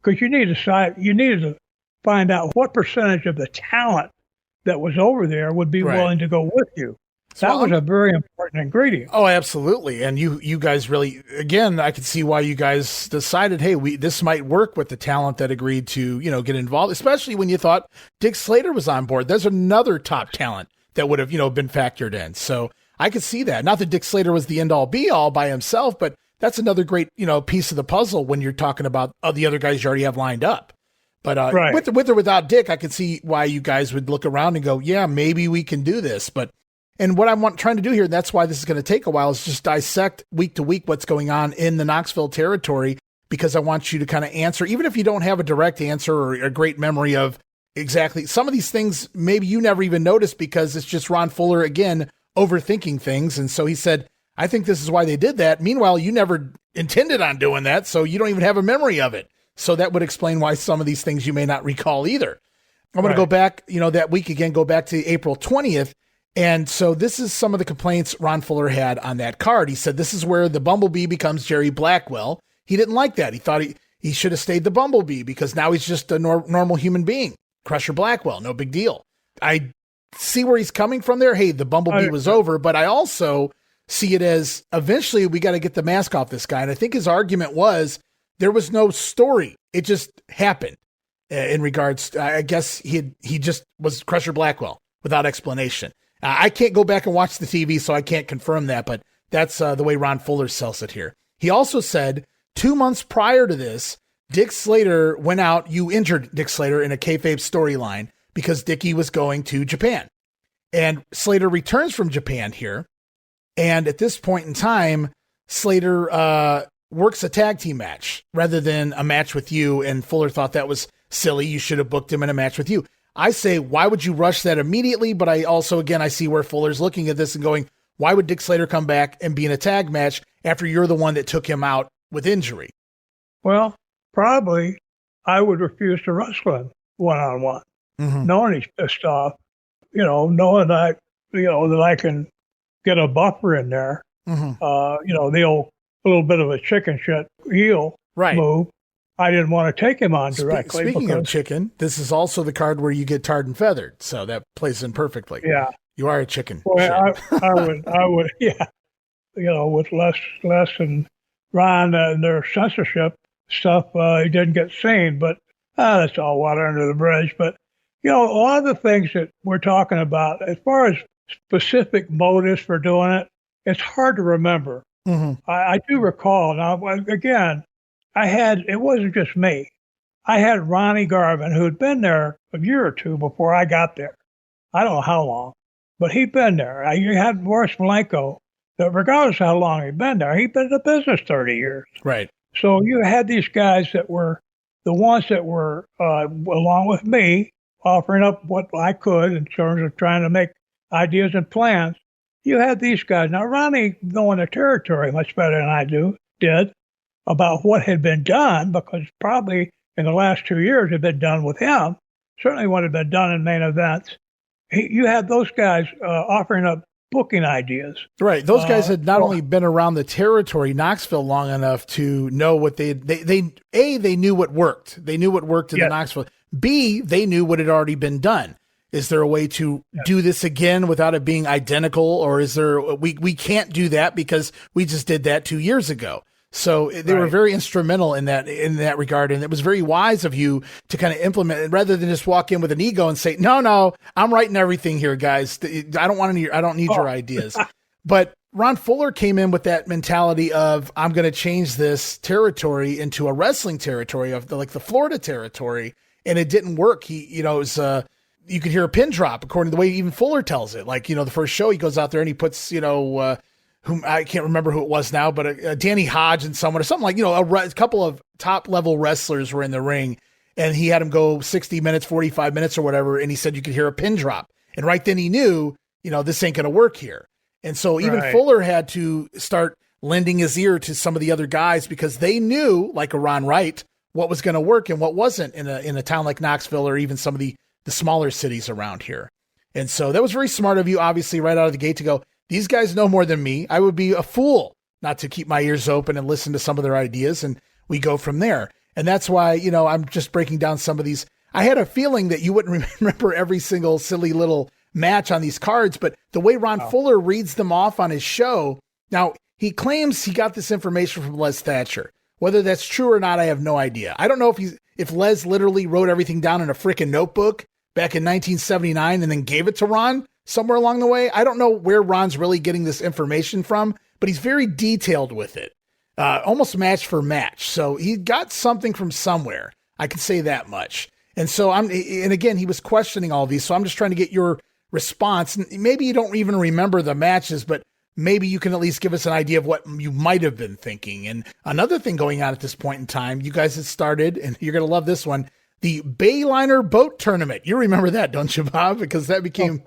because you needed to find out what percentage of the talent that was over there would be willing to go with you. That was a very important ingredient. Oh, absolutely. And you guys really, again, I could see why you guys decided, hey, this might work with the talent that agreed to, get involved, especially when you thought Dick Slater was on board. There's another top talent that would have, been factored in. So I could see that. Not that Dick Slater was the end all be all by himself, but that's another great, piece of the puzzle when you're talking about the other guys you already have lined up. But with or without Dick, I could see why you guys would look around and go, yeah, maybe we can do this. And what I'm trying to do here, and that's why this is going to take a while, is just dissect week to week what's going on in the Knoxville territory, because I want you to kind of answer, even if you don't have a direct answer or a great memory of exactly some of these things, maybe you never even noticed because it's just Ron Fuller, again, overthinking things. And so he said, I think this is why they did that. Meanwhile, you never intended on doing that, so you don't even have a memory of it. So that would explain why some of these things you may not recall either. I'm going to go back, that week again, go back to April 20th. And so this is some of the complaints Ron Fuller had on that card. He said this is where the Bumblebee becomes Jerry Blackwell. He didn't like that. He thought he should have stayed the Bumblebee because now he's just a normal human being. Crusher Blackwell, no big deal. I see where he's coming from there. Hey, the Bumblebee was over, but I also see it as eventually we got to get the mask off this guy. And I think his argument was there was no story. It just happened in regards to, I guess he just was Crusher Blackwell without explanation. I can't go back and watch the TV, so I can't confirm that, but that's the way Ron Fuller sells it here. He also said 2 months prior to this, Dick Slater went out. You injured Dick Slater in a kayfabe storyline because Dickie was going to Japan. And Slater returns from Japan here. And at this point in time, Slater works a tag team match rather than a match with you. And Fuller thought that was silly. You should have booked him in a match with you. I say, why would you rush that immediately? But I also, again, I see where Fuller's looking at this and going, why would Dick Slater come back and be in a tag match after you're the one that took him out with injury? Well, probably I would refuse to wrestle him one-on-one, knowing his stuff, knowing that, that I can get a buffer in there, the old little bit of a chicken shit heel move. I didn't want to take him on directly. Speaking of chicken, this is also the card where you get tarred and feathered, so that plays in perfectly. Yeah, you are a chicken. Well, I would, yeah. With less and Ron and their censorship stuff, he didn't get seen, but that's all water under the bridge. But a lot of the things that we're talking about, as far as specific motives for doing it, it's hard to remember. I do recall now. Again. It wasn't just me. I had Ronnie Garvin, who had been there a year or two before I got there. I don't know how long, but he'd been there. You had Boris Malenko, that regardless of how long he'd been there, he'd been in the business 30 years. Right. So you had these guys that were the ones that were, along with me, offering up what I could in terms of trying to make ideas and plans. You had these guys. Now, Ronnie, knowing the territory much better than I did, about what had been done, because probably in the last 2 years had been done with him, certainly what had been done in main events. You had those guys offering up booking ideas. Right. Those guys had not only been around the territory, Knoxville, long enough to know what they knew what worked. They knew what worked in the Knoxville. B, they knew what had already been done. Is there a way to do this again without it being identical? Or is there, we can't do that because we just did that 2 years ago. So they were very instrumental in that regard. And it was very wise of you to kind of implement it rather than just walk in with an ego and say, no, I'm writing everything here, guys. I don't need your ideas. But Ron Fuller came in with that mentality of, I'm going to change this territory into a wrestling territory of the Florida territory. And it didn't work. It was, you could hear a pin drop according to the way even Fuller tells it. The first show he goes out there and he puts, whom I can't remember who it was now, but Danny Hodge and someone or something a couple of top level wrestlers were in the ring and he had him go 60 minutes, 45 minutes or whatever. And he said, you could hear a pin drop. And right then he knew, this ain't going to work here. And so even Fuller had to start lending his ear to some of the other guys because they knew, like a Ron Wright, what was going to work and what wasn't in a town like Knoxville or even some of the smaller cities around here. And so that was very smart of you, obviously, right out of the gate to go, these guys know more than me. I would be a fool not to keep my ears open and listen to some of their ideas. And we go from there. And that's why, I'm just breaking down some of these. I had a feeling that you wouldn't remember every single silly little match on these cards, but the way Ron Fuller reads them off on his show. Now, he claims he got this information from Les Thatcher. Whether that's true or not, I have no idea. I don't know if Les literally wrote everything down in a freaking notebook back in 1979 and then gave it to Ron somewhere along the way. I don't know where Ron's really getting this information from, but he's very detailed with it, almost match for match. So he got something from somewhere. I can say that much. And so and again, he was questioning all these. So I'm just trying to get your response. Maybe you don't even remember the matches, but maybe you can at least give us an idea of what you might have been thinking. And another thing going on at this point in time, you guys had started, and you're going to love this one, the Bayliner Boat Tournament. You remember that, don't you, Bob? Because that became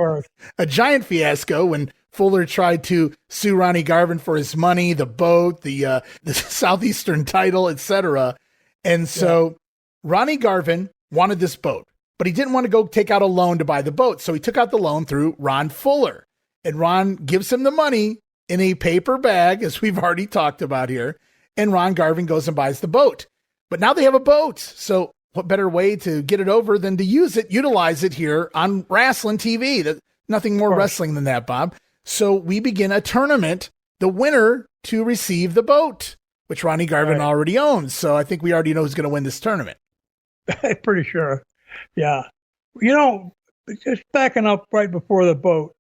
a giant fiasco when Fuller tried to sue Ronnie Garvin for his money, the boat, the Southeastern title, etc. And so Ronnie Garvin wanted this boat, but he didn't want to go take out a loan to buy the boat. So he took out the loan through Ron Fuller. And Ron gives him the money in a paper bag, as we've already talked about here. And Ron Garvin goes and buys the boat. But now they have a boat. So what better way to get it over than to utilize it here on Wrestling TV? Nothing more wrestling than that, Bob. So we begin a tournament, the winner to receive the boat, which Ronnie Garvin already owns. So I think we already know who's going to win this tournament. Pretty sure. Yeah. Just backing up right before the boat.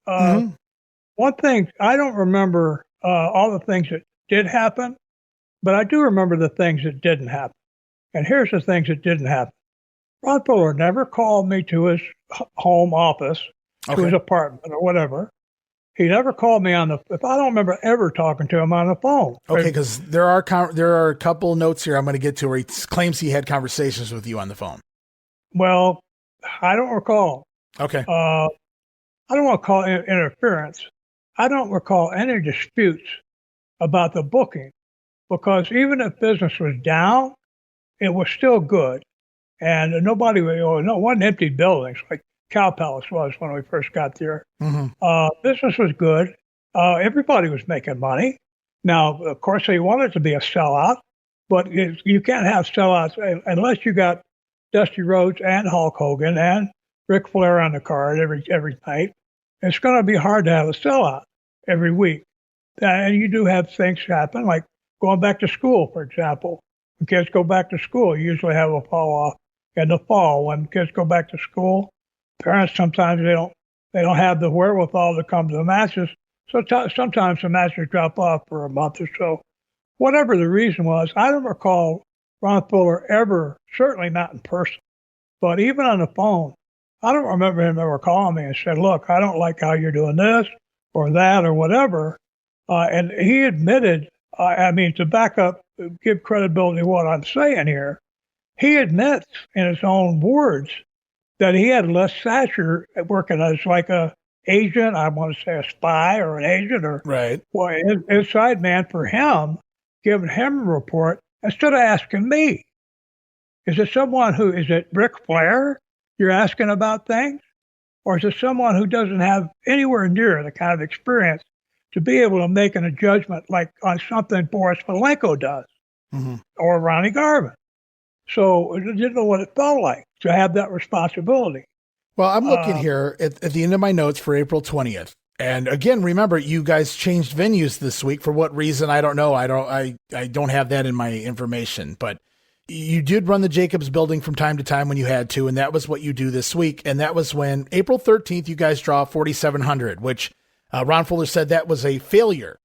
One thing, I don't remember all the things that did happen, but I do remember the things that didn't happen. And here's the things that didn't happen. Ron Fuller never called me to his home office, to his apartment or whatever. He never called me if I don't remember ever talking to him on the phone. Okay, because there are a couple notes here I'm going to get to where he claims he had conversations with you on the phone. Well, I don't recall. Okay. I don't want to call it interference. I don't recall any disputes about the booking, because even if business was down, it was still good. And nobody, no one empty buildings like Cow Palace was when we first got there. Business was good. Everybody was making money. Now, of course, they wanted to be a sellout, but you can't have sellouts unless you got Dusty Rhodes and Hulk Hogan and Ric Flair on the card every night. It's going to be hard to have a sellout every week. And you do have things happen, like going back to school, for example. When kids go back to school, you usually have a fall off in the fall. When kids go back to school, parents sometimes they don't have the wherewithal to come to the matches. So sometimes the matches drop off for a month or so. Whatever the reason was, I don't recall Ron Fuller ever, certainly not in person, but even on the phone, I don't remember him ever calling me and said, look, I don't like how you're doing this or that or whatever. And he admitted, to back up, give credibility to what I'm saying here, he admits in his own words that he had Les Thatcher working as like a agent, I want to say a spy or an agent or inside man for him, giving him a report instead of asking me. Is it Ric Flair you're asking about things? Or is it someone who doesn't have anywhere near the kind of experience to be able to make a judgment like on something Boris Malenko does or Ronnie Garvin? So I didn't know what it felt like to have that responsibility. Well, I'm looking here at the end of my notes for April 20th. And again, remember, you guys changed venues this week. For what reason? I don't know. I don't have that in my information, but you did run the Jacobs building from time to time when you had to, and that was what you do this week. And that was when April 13th, you guys draw 4,700, which Ron Fuller said that was a failure.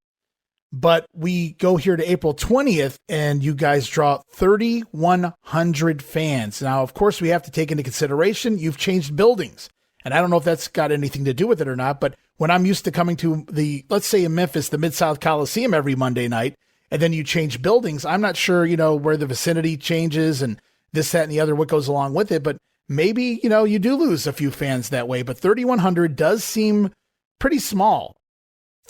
But we go here to April 20th, and you guys draw 3,100 fans. Now, of course, we have to take into consideration you've changed buildings. And I don't know if that's got anything to do with it or not, but when I'm used to coming to let's say in Memphis, the Mid-South Coliseum every Monday night, and then you change buildings, I'm not sure, where the vicinity changes and this, that, and the other, what goes along with it. But maybe, you do lose a few fans that way. But 3,100 does seem pretty small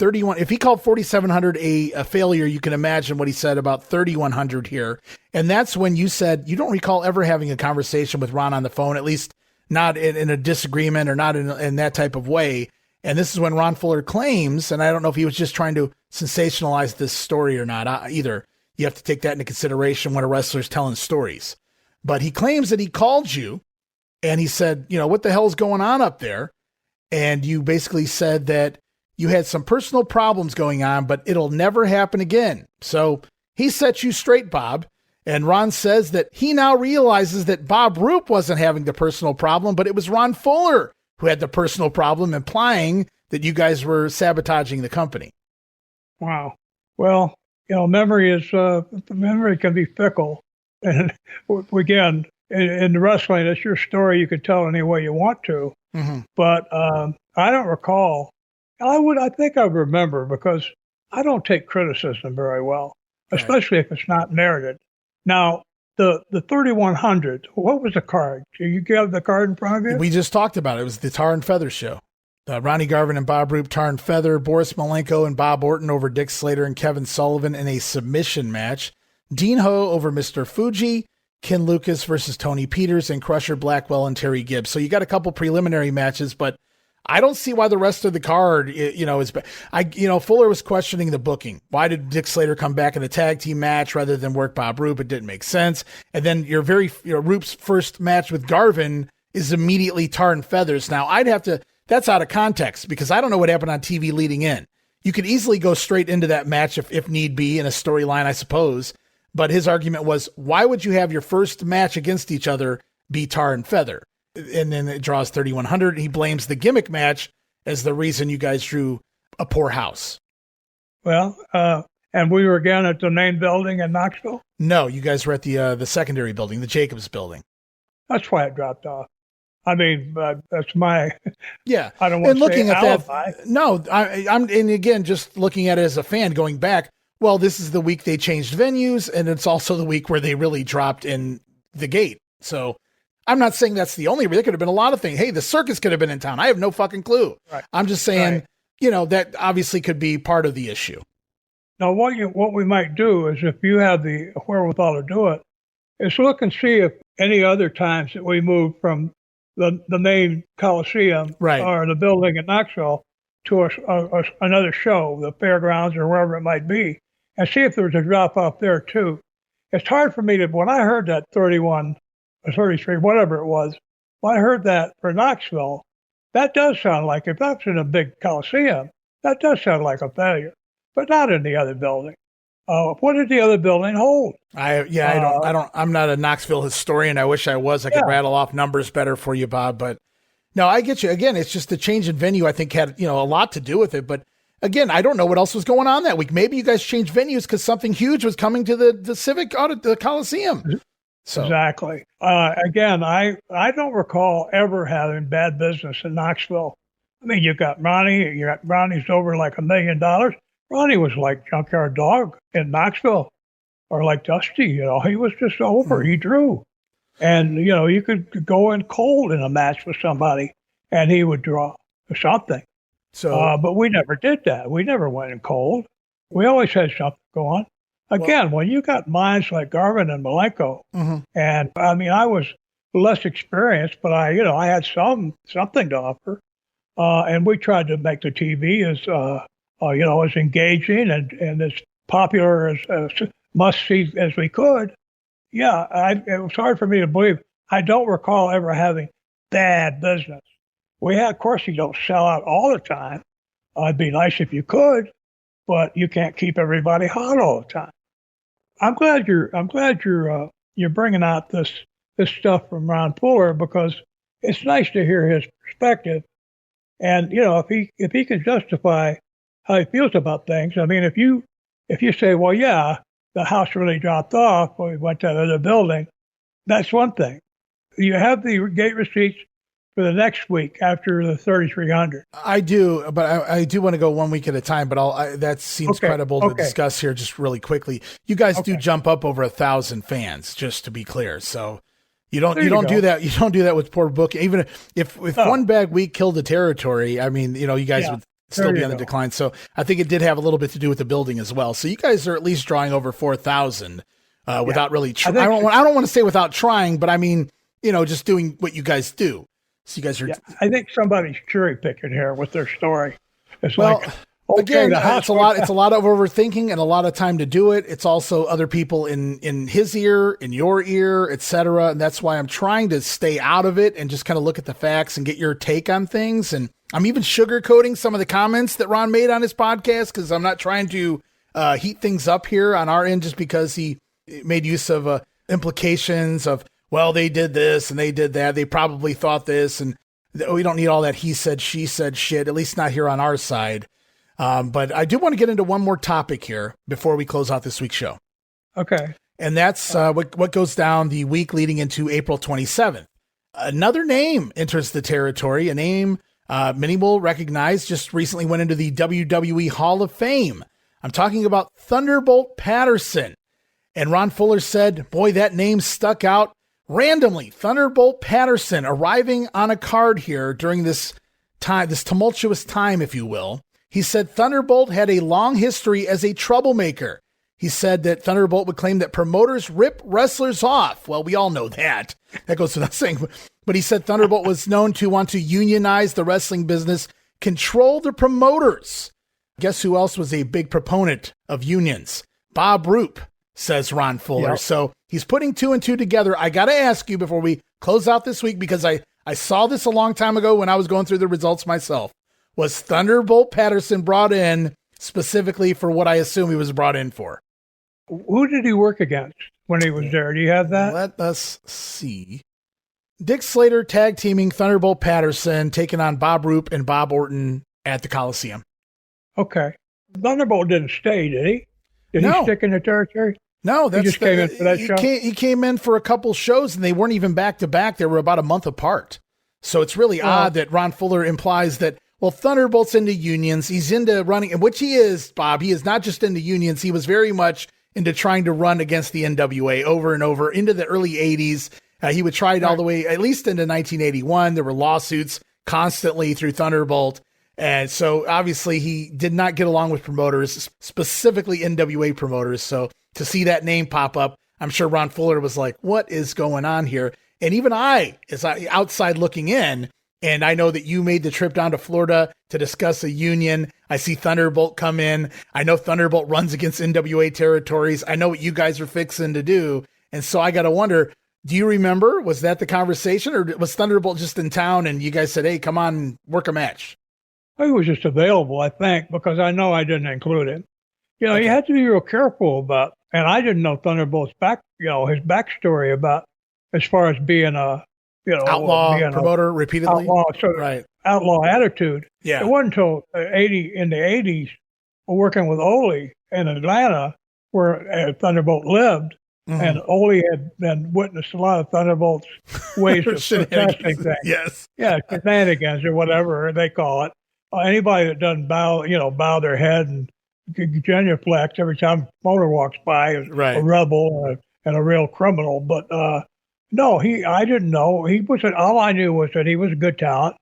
31. If he called 4,700 a failure, you can imagine what he said about 3,100 here. And that's when you said you don't recall ever having a conversation with Ron on the phone, at least not in a disagreement or not in that type of way. And this is when Ron Fuller claims, and I don't know if he was just trying to sensationalize this story or not either. You have to take that into consideration when a wrestler's telling stories. But he claims that he called you and he said, what the hell is going on up there? And you basically said that you had some personal problems going on, but it'll never happen again. So he set you straight, Bob. And Ron says that he now realizes that Bob Roop wasn't having the personal problem, but it was Ron Fuller who had the personal problem, implying that you guys were sabotaging the company. Wow. Well, memory can be fickle. And again, in wrestling, it's your story. You can tell any way you want to. Mm-hmm. But I don't recall. I think I remember, because I don't take criticism very well, especially if it's not merited. Now, the 3,100, what was the card? Do you have the card in front of you? We just talked about it. It was the Tar and Feather show. Ronnie Garvin and Bob Roop, Tar and Feather, Boris Malenko and Bob Orton over Dick Slater and Kevin Sullivan in a submission match. Dean Ho over Mr. Fuji, Ken Lucas versus Tony Peters, and Crusher Blackwell and Terry Gibbs. So you got a couple preliminary matches, but I don't see why the rest of the card, is. Fuller was questioning the booking. Why did Dick Slater come back in a tag team match rather than work Bob Roop? It didn't make sense. And then Roop's first match with Garvin is immediately Tar and Feathers. Now that's out of context, because I don't know what happened on TV leading in. You could easily go straight into that match if need be in a storyline, I suppose. But his argument was, why would you have your first match against each other be Tar and Feather? And then it draws 3,100. He blames the gimmick match as the reason you guys drew a poor house. Well, and we were again at the main building in Knoxville? No, you guys were at the secondary building, the Jacobs building. That's why it dropped off. I mean, that's my. Yeah, I don't want to say alibi. No, I'm and again, just looking at it as a fan, going back. Well, this is the week they changed venues, and it's also the week where they really dropped in the gate. So I'm not saying that's the only. There could have been a lot of things. Hey, the circus could have been in town. I have no fucking clue. Right. I'm just saying, that obviously could be part of the issue. Now, what we might do is, if you have the wherewithal to do it, is look and see if any other times that we moved from the main Coliseum or the building in Knoxville to another show, the fairgrounds or wherever it might be, and see if there's a drop off there too. It's hard for me to, when I heard that 31 or 33, whatever it was, when I heard that for Knoxville, that does sound like, if that's in a big Coliseum, that does sound like a failure, but not in the other building. What did the other building hold? I'm not a Knoxville historian. I wish I was. I could rattle off numbers better for you, Bob. But no, I get you. Again, it's just the change in venue, I think, had a lot to do with it. But again, I don't know what else was going on that week. Maybe you guys changed venues because something huge was coming to the Civic out the Coliseum. So. Exactly. Again, I don't recall ever having bad business in Knoxville. I mean, you got Ronnie's over like $1 million. Ronnie was like Junkyard Dog in Knoxville, or like Dusty, he was just over. He drew. And, you could go in cold in a match with somebody and he would draw something. So, but we never did that. We never went in cold. We always had something going. Again, when you got minds like Garvin and Malenko, and I mean, I was less experienced, but I had something to offer. And we tried to make the TV as engaging and as popular as must-see as we could. Yeah, it was hard for me to believe. I don't recall ever having bad business. Of course, you don't sell out all the time. It'd be nice if you could, but you can't keep everybody hot all the time. I'm glad you're bringing out this stuff from Ron Fuller, because it's nice to hear his perspective. And if he can justify how he feels about things. I mean, if you say, well, yeah, the house really dropped off when we went to the other building, that's one thing. You have the gate receipts for the next week after the 3,300. I do, but I do want to go 1 week at a time, but that seems credible to discuss here just really quickly. You guys do jump up over 1,000 fans, just to be clear. So you don't do that. You don't do that with poor booking. Even if one bad week killed the territory, I mean, you guys would still be on the decline. So I think it did have a little bit to do with the building as well. So you guys are at least drawing over 4,000 without really. I don't want to say without trying, but I mean, just doing what you guys do. So you guys are. Yeah, I think somebody's cherry picking here with their story. It's again, it's a lot of overthinking and a lot of time to do it. It's also other people in his ear, in your ear, etc. And that's why I'm trying to stay out of it and just kind of look at the facts and get your take on things. And I'm even sugarcoating some of the comments that Ron made on his podcast because I'm not trying to heat things up here on our end just because he made use of implications of, well, they did this and they did that. They probably thought this, and we don't need all that he said, she said shit, at least not here on our side. But I do want to get into one more topic here before we close out this week's show. Okay. And that's what goes down the week leading into April 27th. Another name enters the territory, a name many will recognize, just recently went into the WWE Hall of Fame. I'm talking about Thunderbolt Patterson. And Ron Fuller said, boy, that name stuck out randomly. Thunderbolt Patterson arriving on a card here during this time, this tumultuous time, if you will. He said Thunderbolt had a long history as a troublemaker. He said that Thunderbolt would claim that promoters rip wrestlers off. Well, we all know that. That goes without saying. But he said Thunderbolt was known to want to unionize the wrestling business, control the promoters. Guess who else was a big proponent of unions? Bob Roop, says Ron Fuller. Yep. So he's putting two and two together. I got to ask you before we close out this week, because I saw this a long time ago when I was going through the results myself. Was Thunderbolt Patterson brought in specifically for what I assume he was brought in for? Who did he work against when he was there? Do you have that? Let us see. Dick Slater tag teaming Thunderbolt Patterson, taking on Bob Roop and Bob Orton at the Coliseum. Okay. Thunderbolt didn't stay, did he? Did he stick in the territory? No, he just came in for that show. He came in for a couple shows, and they weren't even back to back. They were about a month apart. So it's really odd that Ron Fuller implies that, well, Thunderbolt's into unions. He's into running, which he is, Bob. He is not just into unions. He was very much into trying to run against the NWA over and over into the early 80s. He would try it all the way, at least into 1981. There were lawsuits constantly through Thunderbolt. And so obviously he did not get along with promoters, specifically NWA promoters. So to see that name pop up, I'm sure Ron Fuller was like, what is going on here? And even I, as outside looking in, and I know that you made the trip down to Florida to discuss a union. I see Thunderbolt come in. I know Thunderbolt runs against NWA territories. I know what you guys are fixing to do. And so I got to wonder, do you remember, was that the conversation, or was Thunderbolt just in town and you guys said, hey, come on, work a match? He was just available, I think, because I know I didn't include him. You had to be real careful about, and I didn't know Thunderbolt's his backstory about as far as being a, outlaw promoter repeatedly. Outlaw attitude. Yeah. It wasn't until in the 80s, working with Ole in Atlanta, where Thunderbolt lived, and Ole had been witnessed a lot of Thunderbolt's ways of protesting things. Yes. Yeah, shenanigans or whatever they call it. Anybody that doesn't bow their head and genuflect every time a promoter walks by is a rebel and a real criminal. But no, I didn't know. All I knew was that he was a good talent.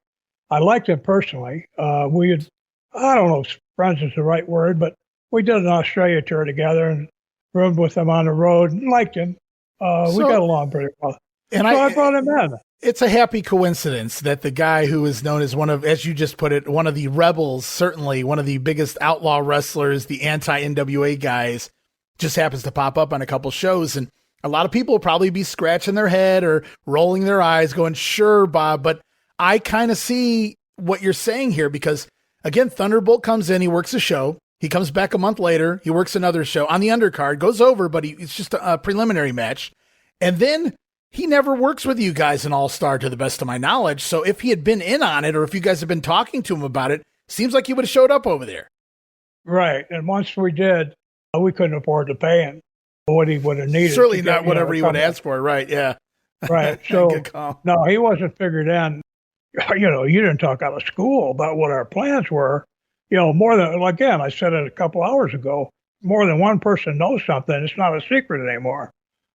I liked him personally. I don't know if friends is the right word, but we did an Australia tour together and roomed with him on the road and liked him. We got along pretty well. And so I brought him in. It's a happy coincidence that the guy who is known as one of, as you just put it, one of the rebels, certainly one of the biggest outlaw wrestlers, the anti-NWA guys, just happens to pop up on a couple shows. And a lot of people will probably be scratching their head or rolling their eyes going, sure, Bob, but I kind of see what you're saying here because, again, Thunderbolt comes in, he works a show. He comes back a month later, he works another show on the undercard, goes over, but it's just a preliminary match. And then he never works with you guys in All-Star to the best of my knowledge. So if he had been in on it or if you guys have been talking to him about it, seems like he would have showed up over there. Right. And once we did, we couldn't afford to pay him what he would have needed. Certainly not whatever he would ask for. Right. Yeah. Right. So no, he wasn't figured in. You didn't talk out of school about what our plans were. More than, again, I said it a couple hours ago, more than one person knows something. It's not a secret anymore.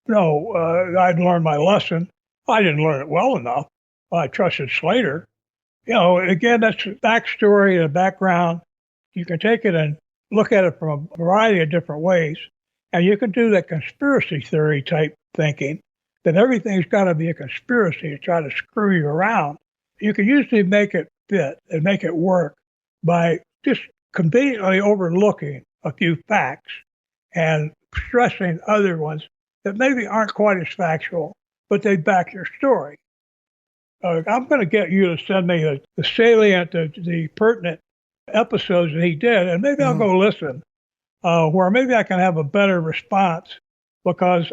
No, I'd learned my lesson. I didn't learn it well enough. I trusted Slater. again, that's the backstory and the background. You can take it and look at it from a variety of different ways. And you can do that conspiracy theory type thinking, that everything's got to be a conspiracy to try to screw you around. You can usually make it fit and make it work by just conveniently overlooking a few facts and stressing other ones that maybe aren't quite as factual, but they back your story. I'm going to get you to send me the salient, the pertinent episodes that he did, and maybe I'll go listen, where maybe I can have a better response, because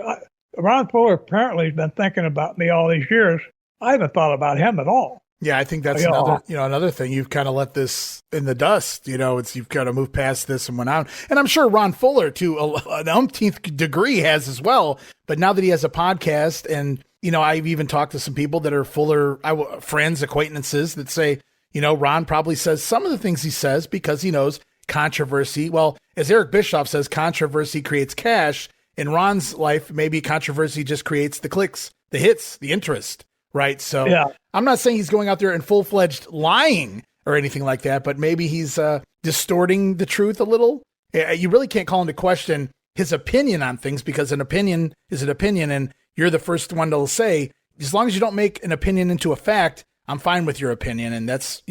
Ron Fuller apparently has been thinking about me all these years. I haven't thought about him at all. Yeah, I think that's another thing. You've kind of let this in the dust. You've got to move past this and went on. And I'm sure Ron Fuller, to an umpteenth degree, has as well. But now that he has a podcast, and I've even talked to some people that are Fuller friends, acquaintances, that say, Ron probably says some of the things he says because he knows controversy. Well, as Eric Bischoff says, controversy creates cash. In Ron's life, maybe controversy just creates the clicks, the hits, the interest. Right. So yeah. I'm not saying he's going out there and full-fledged lying or anything like that, but maybe he's distorting the truth a little. You really can't call into question his opinion on things, because an opinion is an opinion. And you're the first one to say, as long as you don't make an opinion into a fact, I'm fine with your opinion. And that's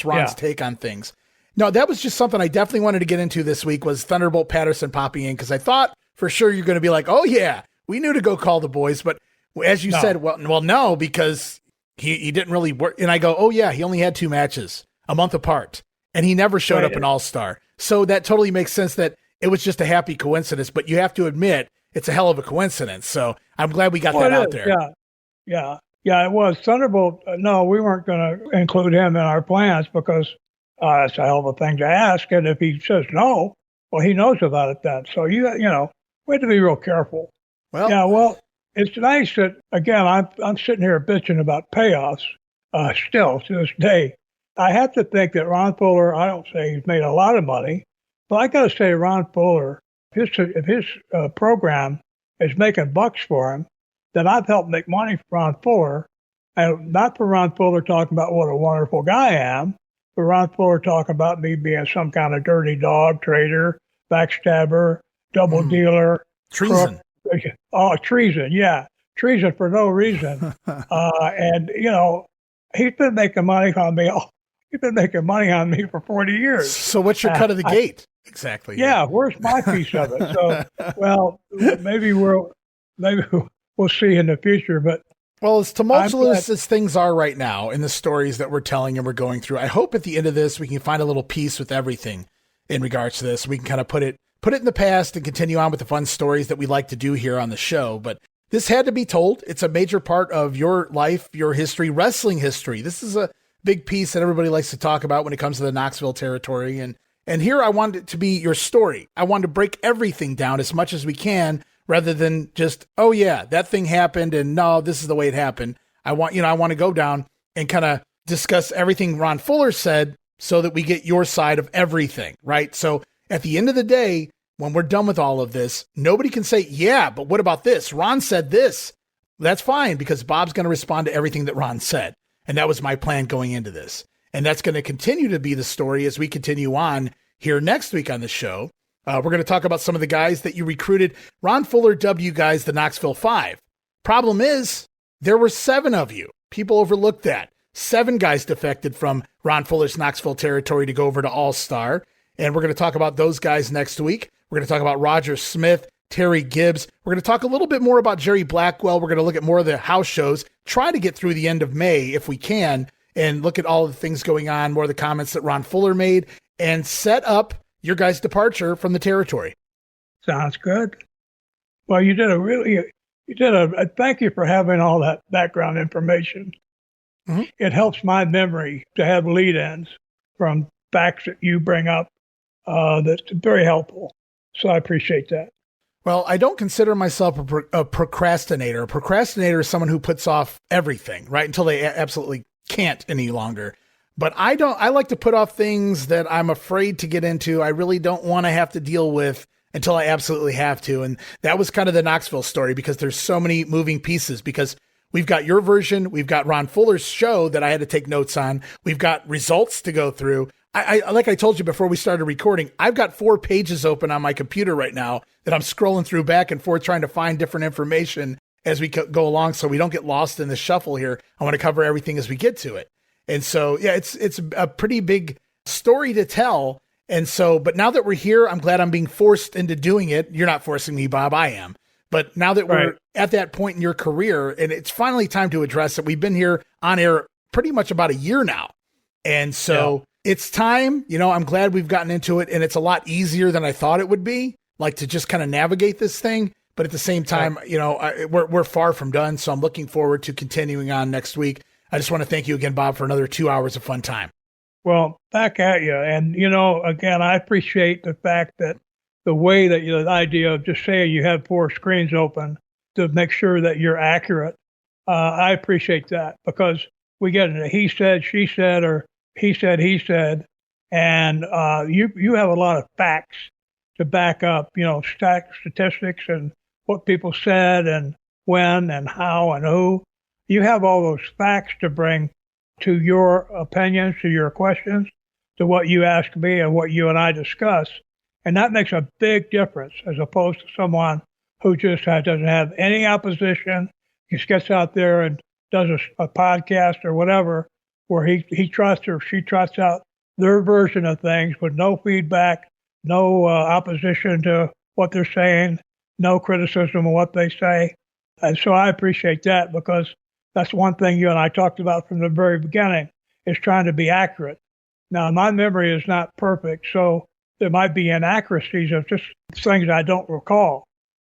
Ron's take on things. No, that was just something I definitely wanted to get into this week, was Thunderbolt Patterson popping in, because I thought for sure you're going to be like, oh yeah, we knew to go call the boys. But as you said, well, no, because he didn't really work. And I go, oh yeah, he only had 2 matches a month apart, and he never showed up in All-Star. So that totally makes sense that it was just a happy coincidence, but you have to admit it's a hell of a coincidence. So I'm glad we got that out there. Yeah, it was. Thunderbolt, no, we weren't going to include him in our plans, because it's a hell of a thing to ask. And if he says no, well, he knows about it then. So, we have to be real careful. Well, it's nice that, again, I'm sitting here bitching about payoffs still to this day. I have to think that Ron Fuller, I don't say he's made a lot of money, but I got to say Ron Fuller, if his program is making bucks for him, then I've helped make money for Ron Fuller. And not for Ron Fuller talking about what a wonderful guy I am, but Ron Fuller talking about me being some kind of dirty dog, traitor, backstabber, double dealer. Treason. Oh, treason, yeah. Treason for no reason. And, he's been making money on me. He's been making money on me for 40 years. So what's your cut of the gate? Exactly. Yeah, where's my piece of it? So, well, maybe we'll see in the future. But well, as tumultuous as things are right now in the stories that we're telling and we're going through, I hope at the end of this we can find a little peace with everything in regards to this. We can kind of put it in the past and continue on with the fun stories that we like to do here on the show. But this had to be told. It's a major part of your life, your history, wrestling history. This is a big piece that everybody likes to talk about when it comes to the Knoxville territory. And here I wanted it to be your story. I wanted to break everything down as much as we can, rather than just, oh yeah, that thing happened and no, this is the way it happened. I want to go down and kind of discuss everything Ron Fuller said so that we get your side of everything, right? So at the end of the day, when we're done with all of this, nobody can say, yeah, but what about this? Ron said this. That's fine, because Bob's going to respond to everything that Ron said. And that was my plan going into this. And that's going to continue to be the story as we continue on here next week on the show. We're going to talk about some of the guys that you recruited. Ron Fuller W guys, the Knoxville 5. Problem is, there were 7 of you. People overlooked that. 7 guys defected from Ron Fuller's Knoxville territory to go over to All-Star. And we're going to talk about those guys next week. We're going to talk about Roger Smith, Terry Gibbs. We're going to talk a little bit more about Jerry Blackwell. We're going to look at more of the house shows, try to get through the end of May if we can, and look at all of the things going on, more of the comments that Ron Fuller made, and set up your guys' departure from the territory. Sounds good. Well, you did a thank you for having all that background information. Mm-hmm. It helps my memory to have lead-ins from facts that you bring up. That's very helpful. So I appreciate that. Well, I don't consider myself a procrastinator. A procrastinator is someone who puts off everything, right, until they absolutely can't any longer. But I like to put off things that I'm afraid to get into. I really don't want to have to deal with until I absolutely have to. And that was kind of the Knoxville story, because there's so many moving pieces, because We've got your version. We've got Ron Fuller's show that I had to take notes on. We've got results to go through. I like I told you before we started recording, I've got 4 pages open on my computer right now that I'm scrolling through back and forth trying to find different information as we go along so we don't get lost in the shuffle here. I want to cover everything as we get to it. And so, yeah, it's a pretty big story to tell. And so, but now that we're here, I'm glad I'm being forced into doing it. You're not forcing me, Bob. I am. But now that we're at that point in your career, and it's finally time to address it, we've been here on air pretty much about a year now. And so it's time, I'm glad we've gotten into it, and it's a lot easier than I thought it would be, like to just kind of navigate this thing. But at the same time, we're far from done. So I'm looking forward to continuing on next week. I just want to thank you again, Bob, for another 2 hours of fun time. Well, back at you. And, again, I appreciate the fact that the way that the idea of just saying you have 4 screens open to make sure that you're accurate. I appreciate that because we get into he said, she said, or he said, and you have a lot of facts to back up, statistics and what people said and when and how and who. You have all those facts to bring to your opinions, to your questions, to what you ask me and what you and I discuss. And that makes a big difference as opposed to someone who just doesn't have any opposition. He just gets out there and does a podcast or whatever where he trusts or she trusts out their version of things with no feedback, no opposition to what they're saying, no criticism of what they say. And so I appreciate that because that's one thing you and I talked about from the very beginning is trying to be accurate. Now, my memory is not perfect, so there might be inaccuracies of just things I don't recall.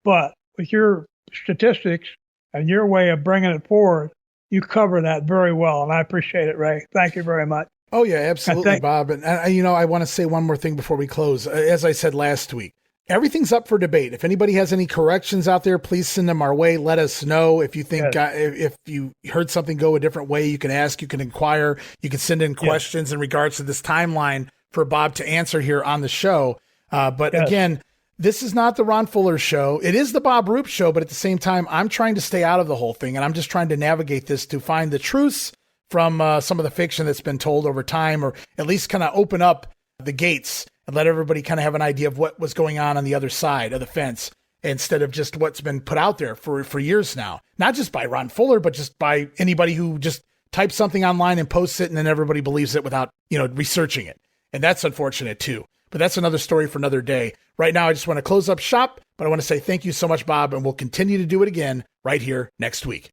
But with your statistics and your way of bringing it forward, you cover that very well, and I appreciate it, Ray. Thank you very much. Oh, yeah, absolutely, Bob. And, I want to say one more thing before we close. As I said last week, everything's up for debate. If anybody has any corrections out there, please send them our way. Let us know if you think if you heard something go a different way. You can ask, you can inquire, you can send in questions in regards to this timeline for Bob to answer here on the show. But again, this is not the Ron Fuller show. It is the Bob Roop show, but at the same time, I'm trying to stay out of the whole thing, and I'm just trying to navigate this to find the truths from some of the fiction that's been told over time, or at least kind of open up the gates and let everybody kind of have an idea of what was going on the other side of the fence instead of just what's been put out there for years now. Not just by Ron Fuller, but just by anybody who just types something online and posts it and then everybody believes it without, researching it. And that's unfortunate too. But that's another story for another day. Right now, I just want to close up shop, but I want to say thank you so much, Bob, and we'll continue to do it again right here next week.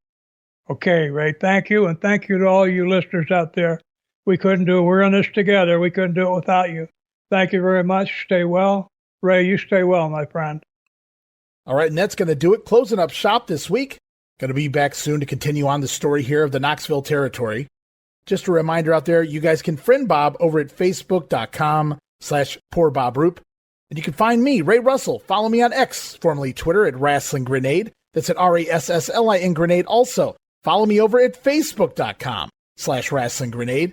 Okay, Ray, thank you. And thank you to all you listeners out there. We couldn't do it. We're in this together. We couldn't do it without you. Thank you very much. Stay well. Ray, you stay well, my friend. All right, and that's going to do it. Closing up shop this week. Going to be back soon to continue on the story here of the Knoxville territory. Just a reminder out there, you guys can friend Bob over at facebook.com/PoorBobRoop. And you can find me, Ray Russell. Follow me on X, formerly Twitter, at Wrestling Grenade. That's at RASSLIN Grenade. Also, follow me over at Facebook.com/Wrestling Grenade.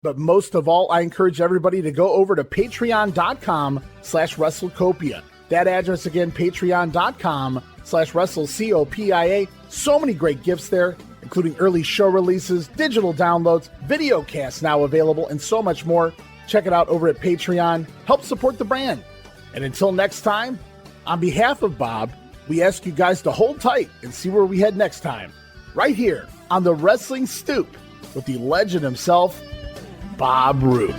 But most of all, I encourage everybody to go over to Patreon.com/WrestleCopia. That address again, Patreon.com/WrestleCopia. So many great gifts there, including early show releases, digital downloads, video casts now available, and so much more. Check it out over at Patreon. Help support the brand. And until next time, on behalf of Bob, we ask you guys to hold tight and see where we head next time. Right here on the Wrestling Stoop with the legend himself, Bob Roop.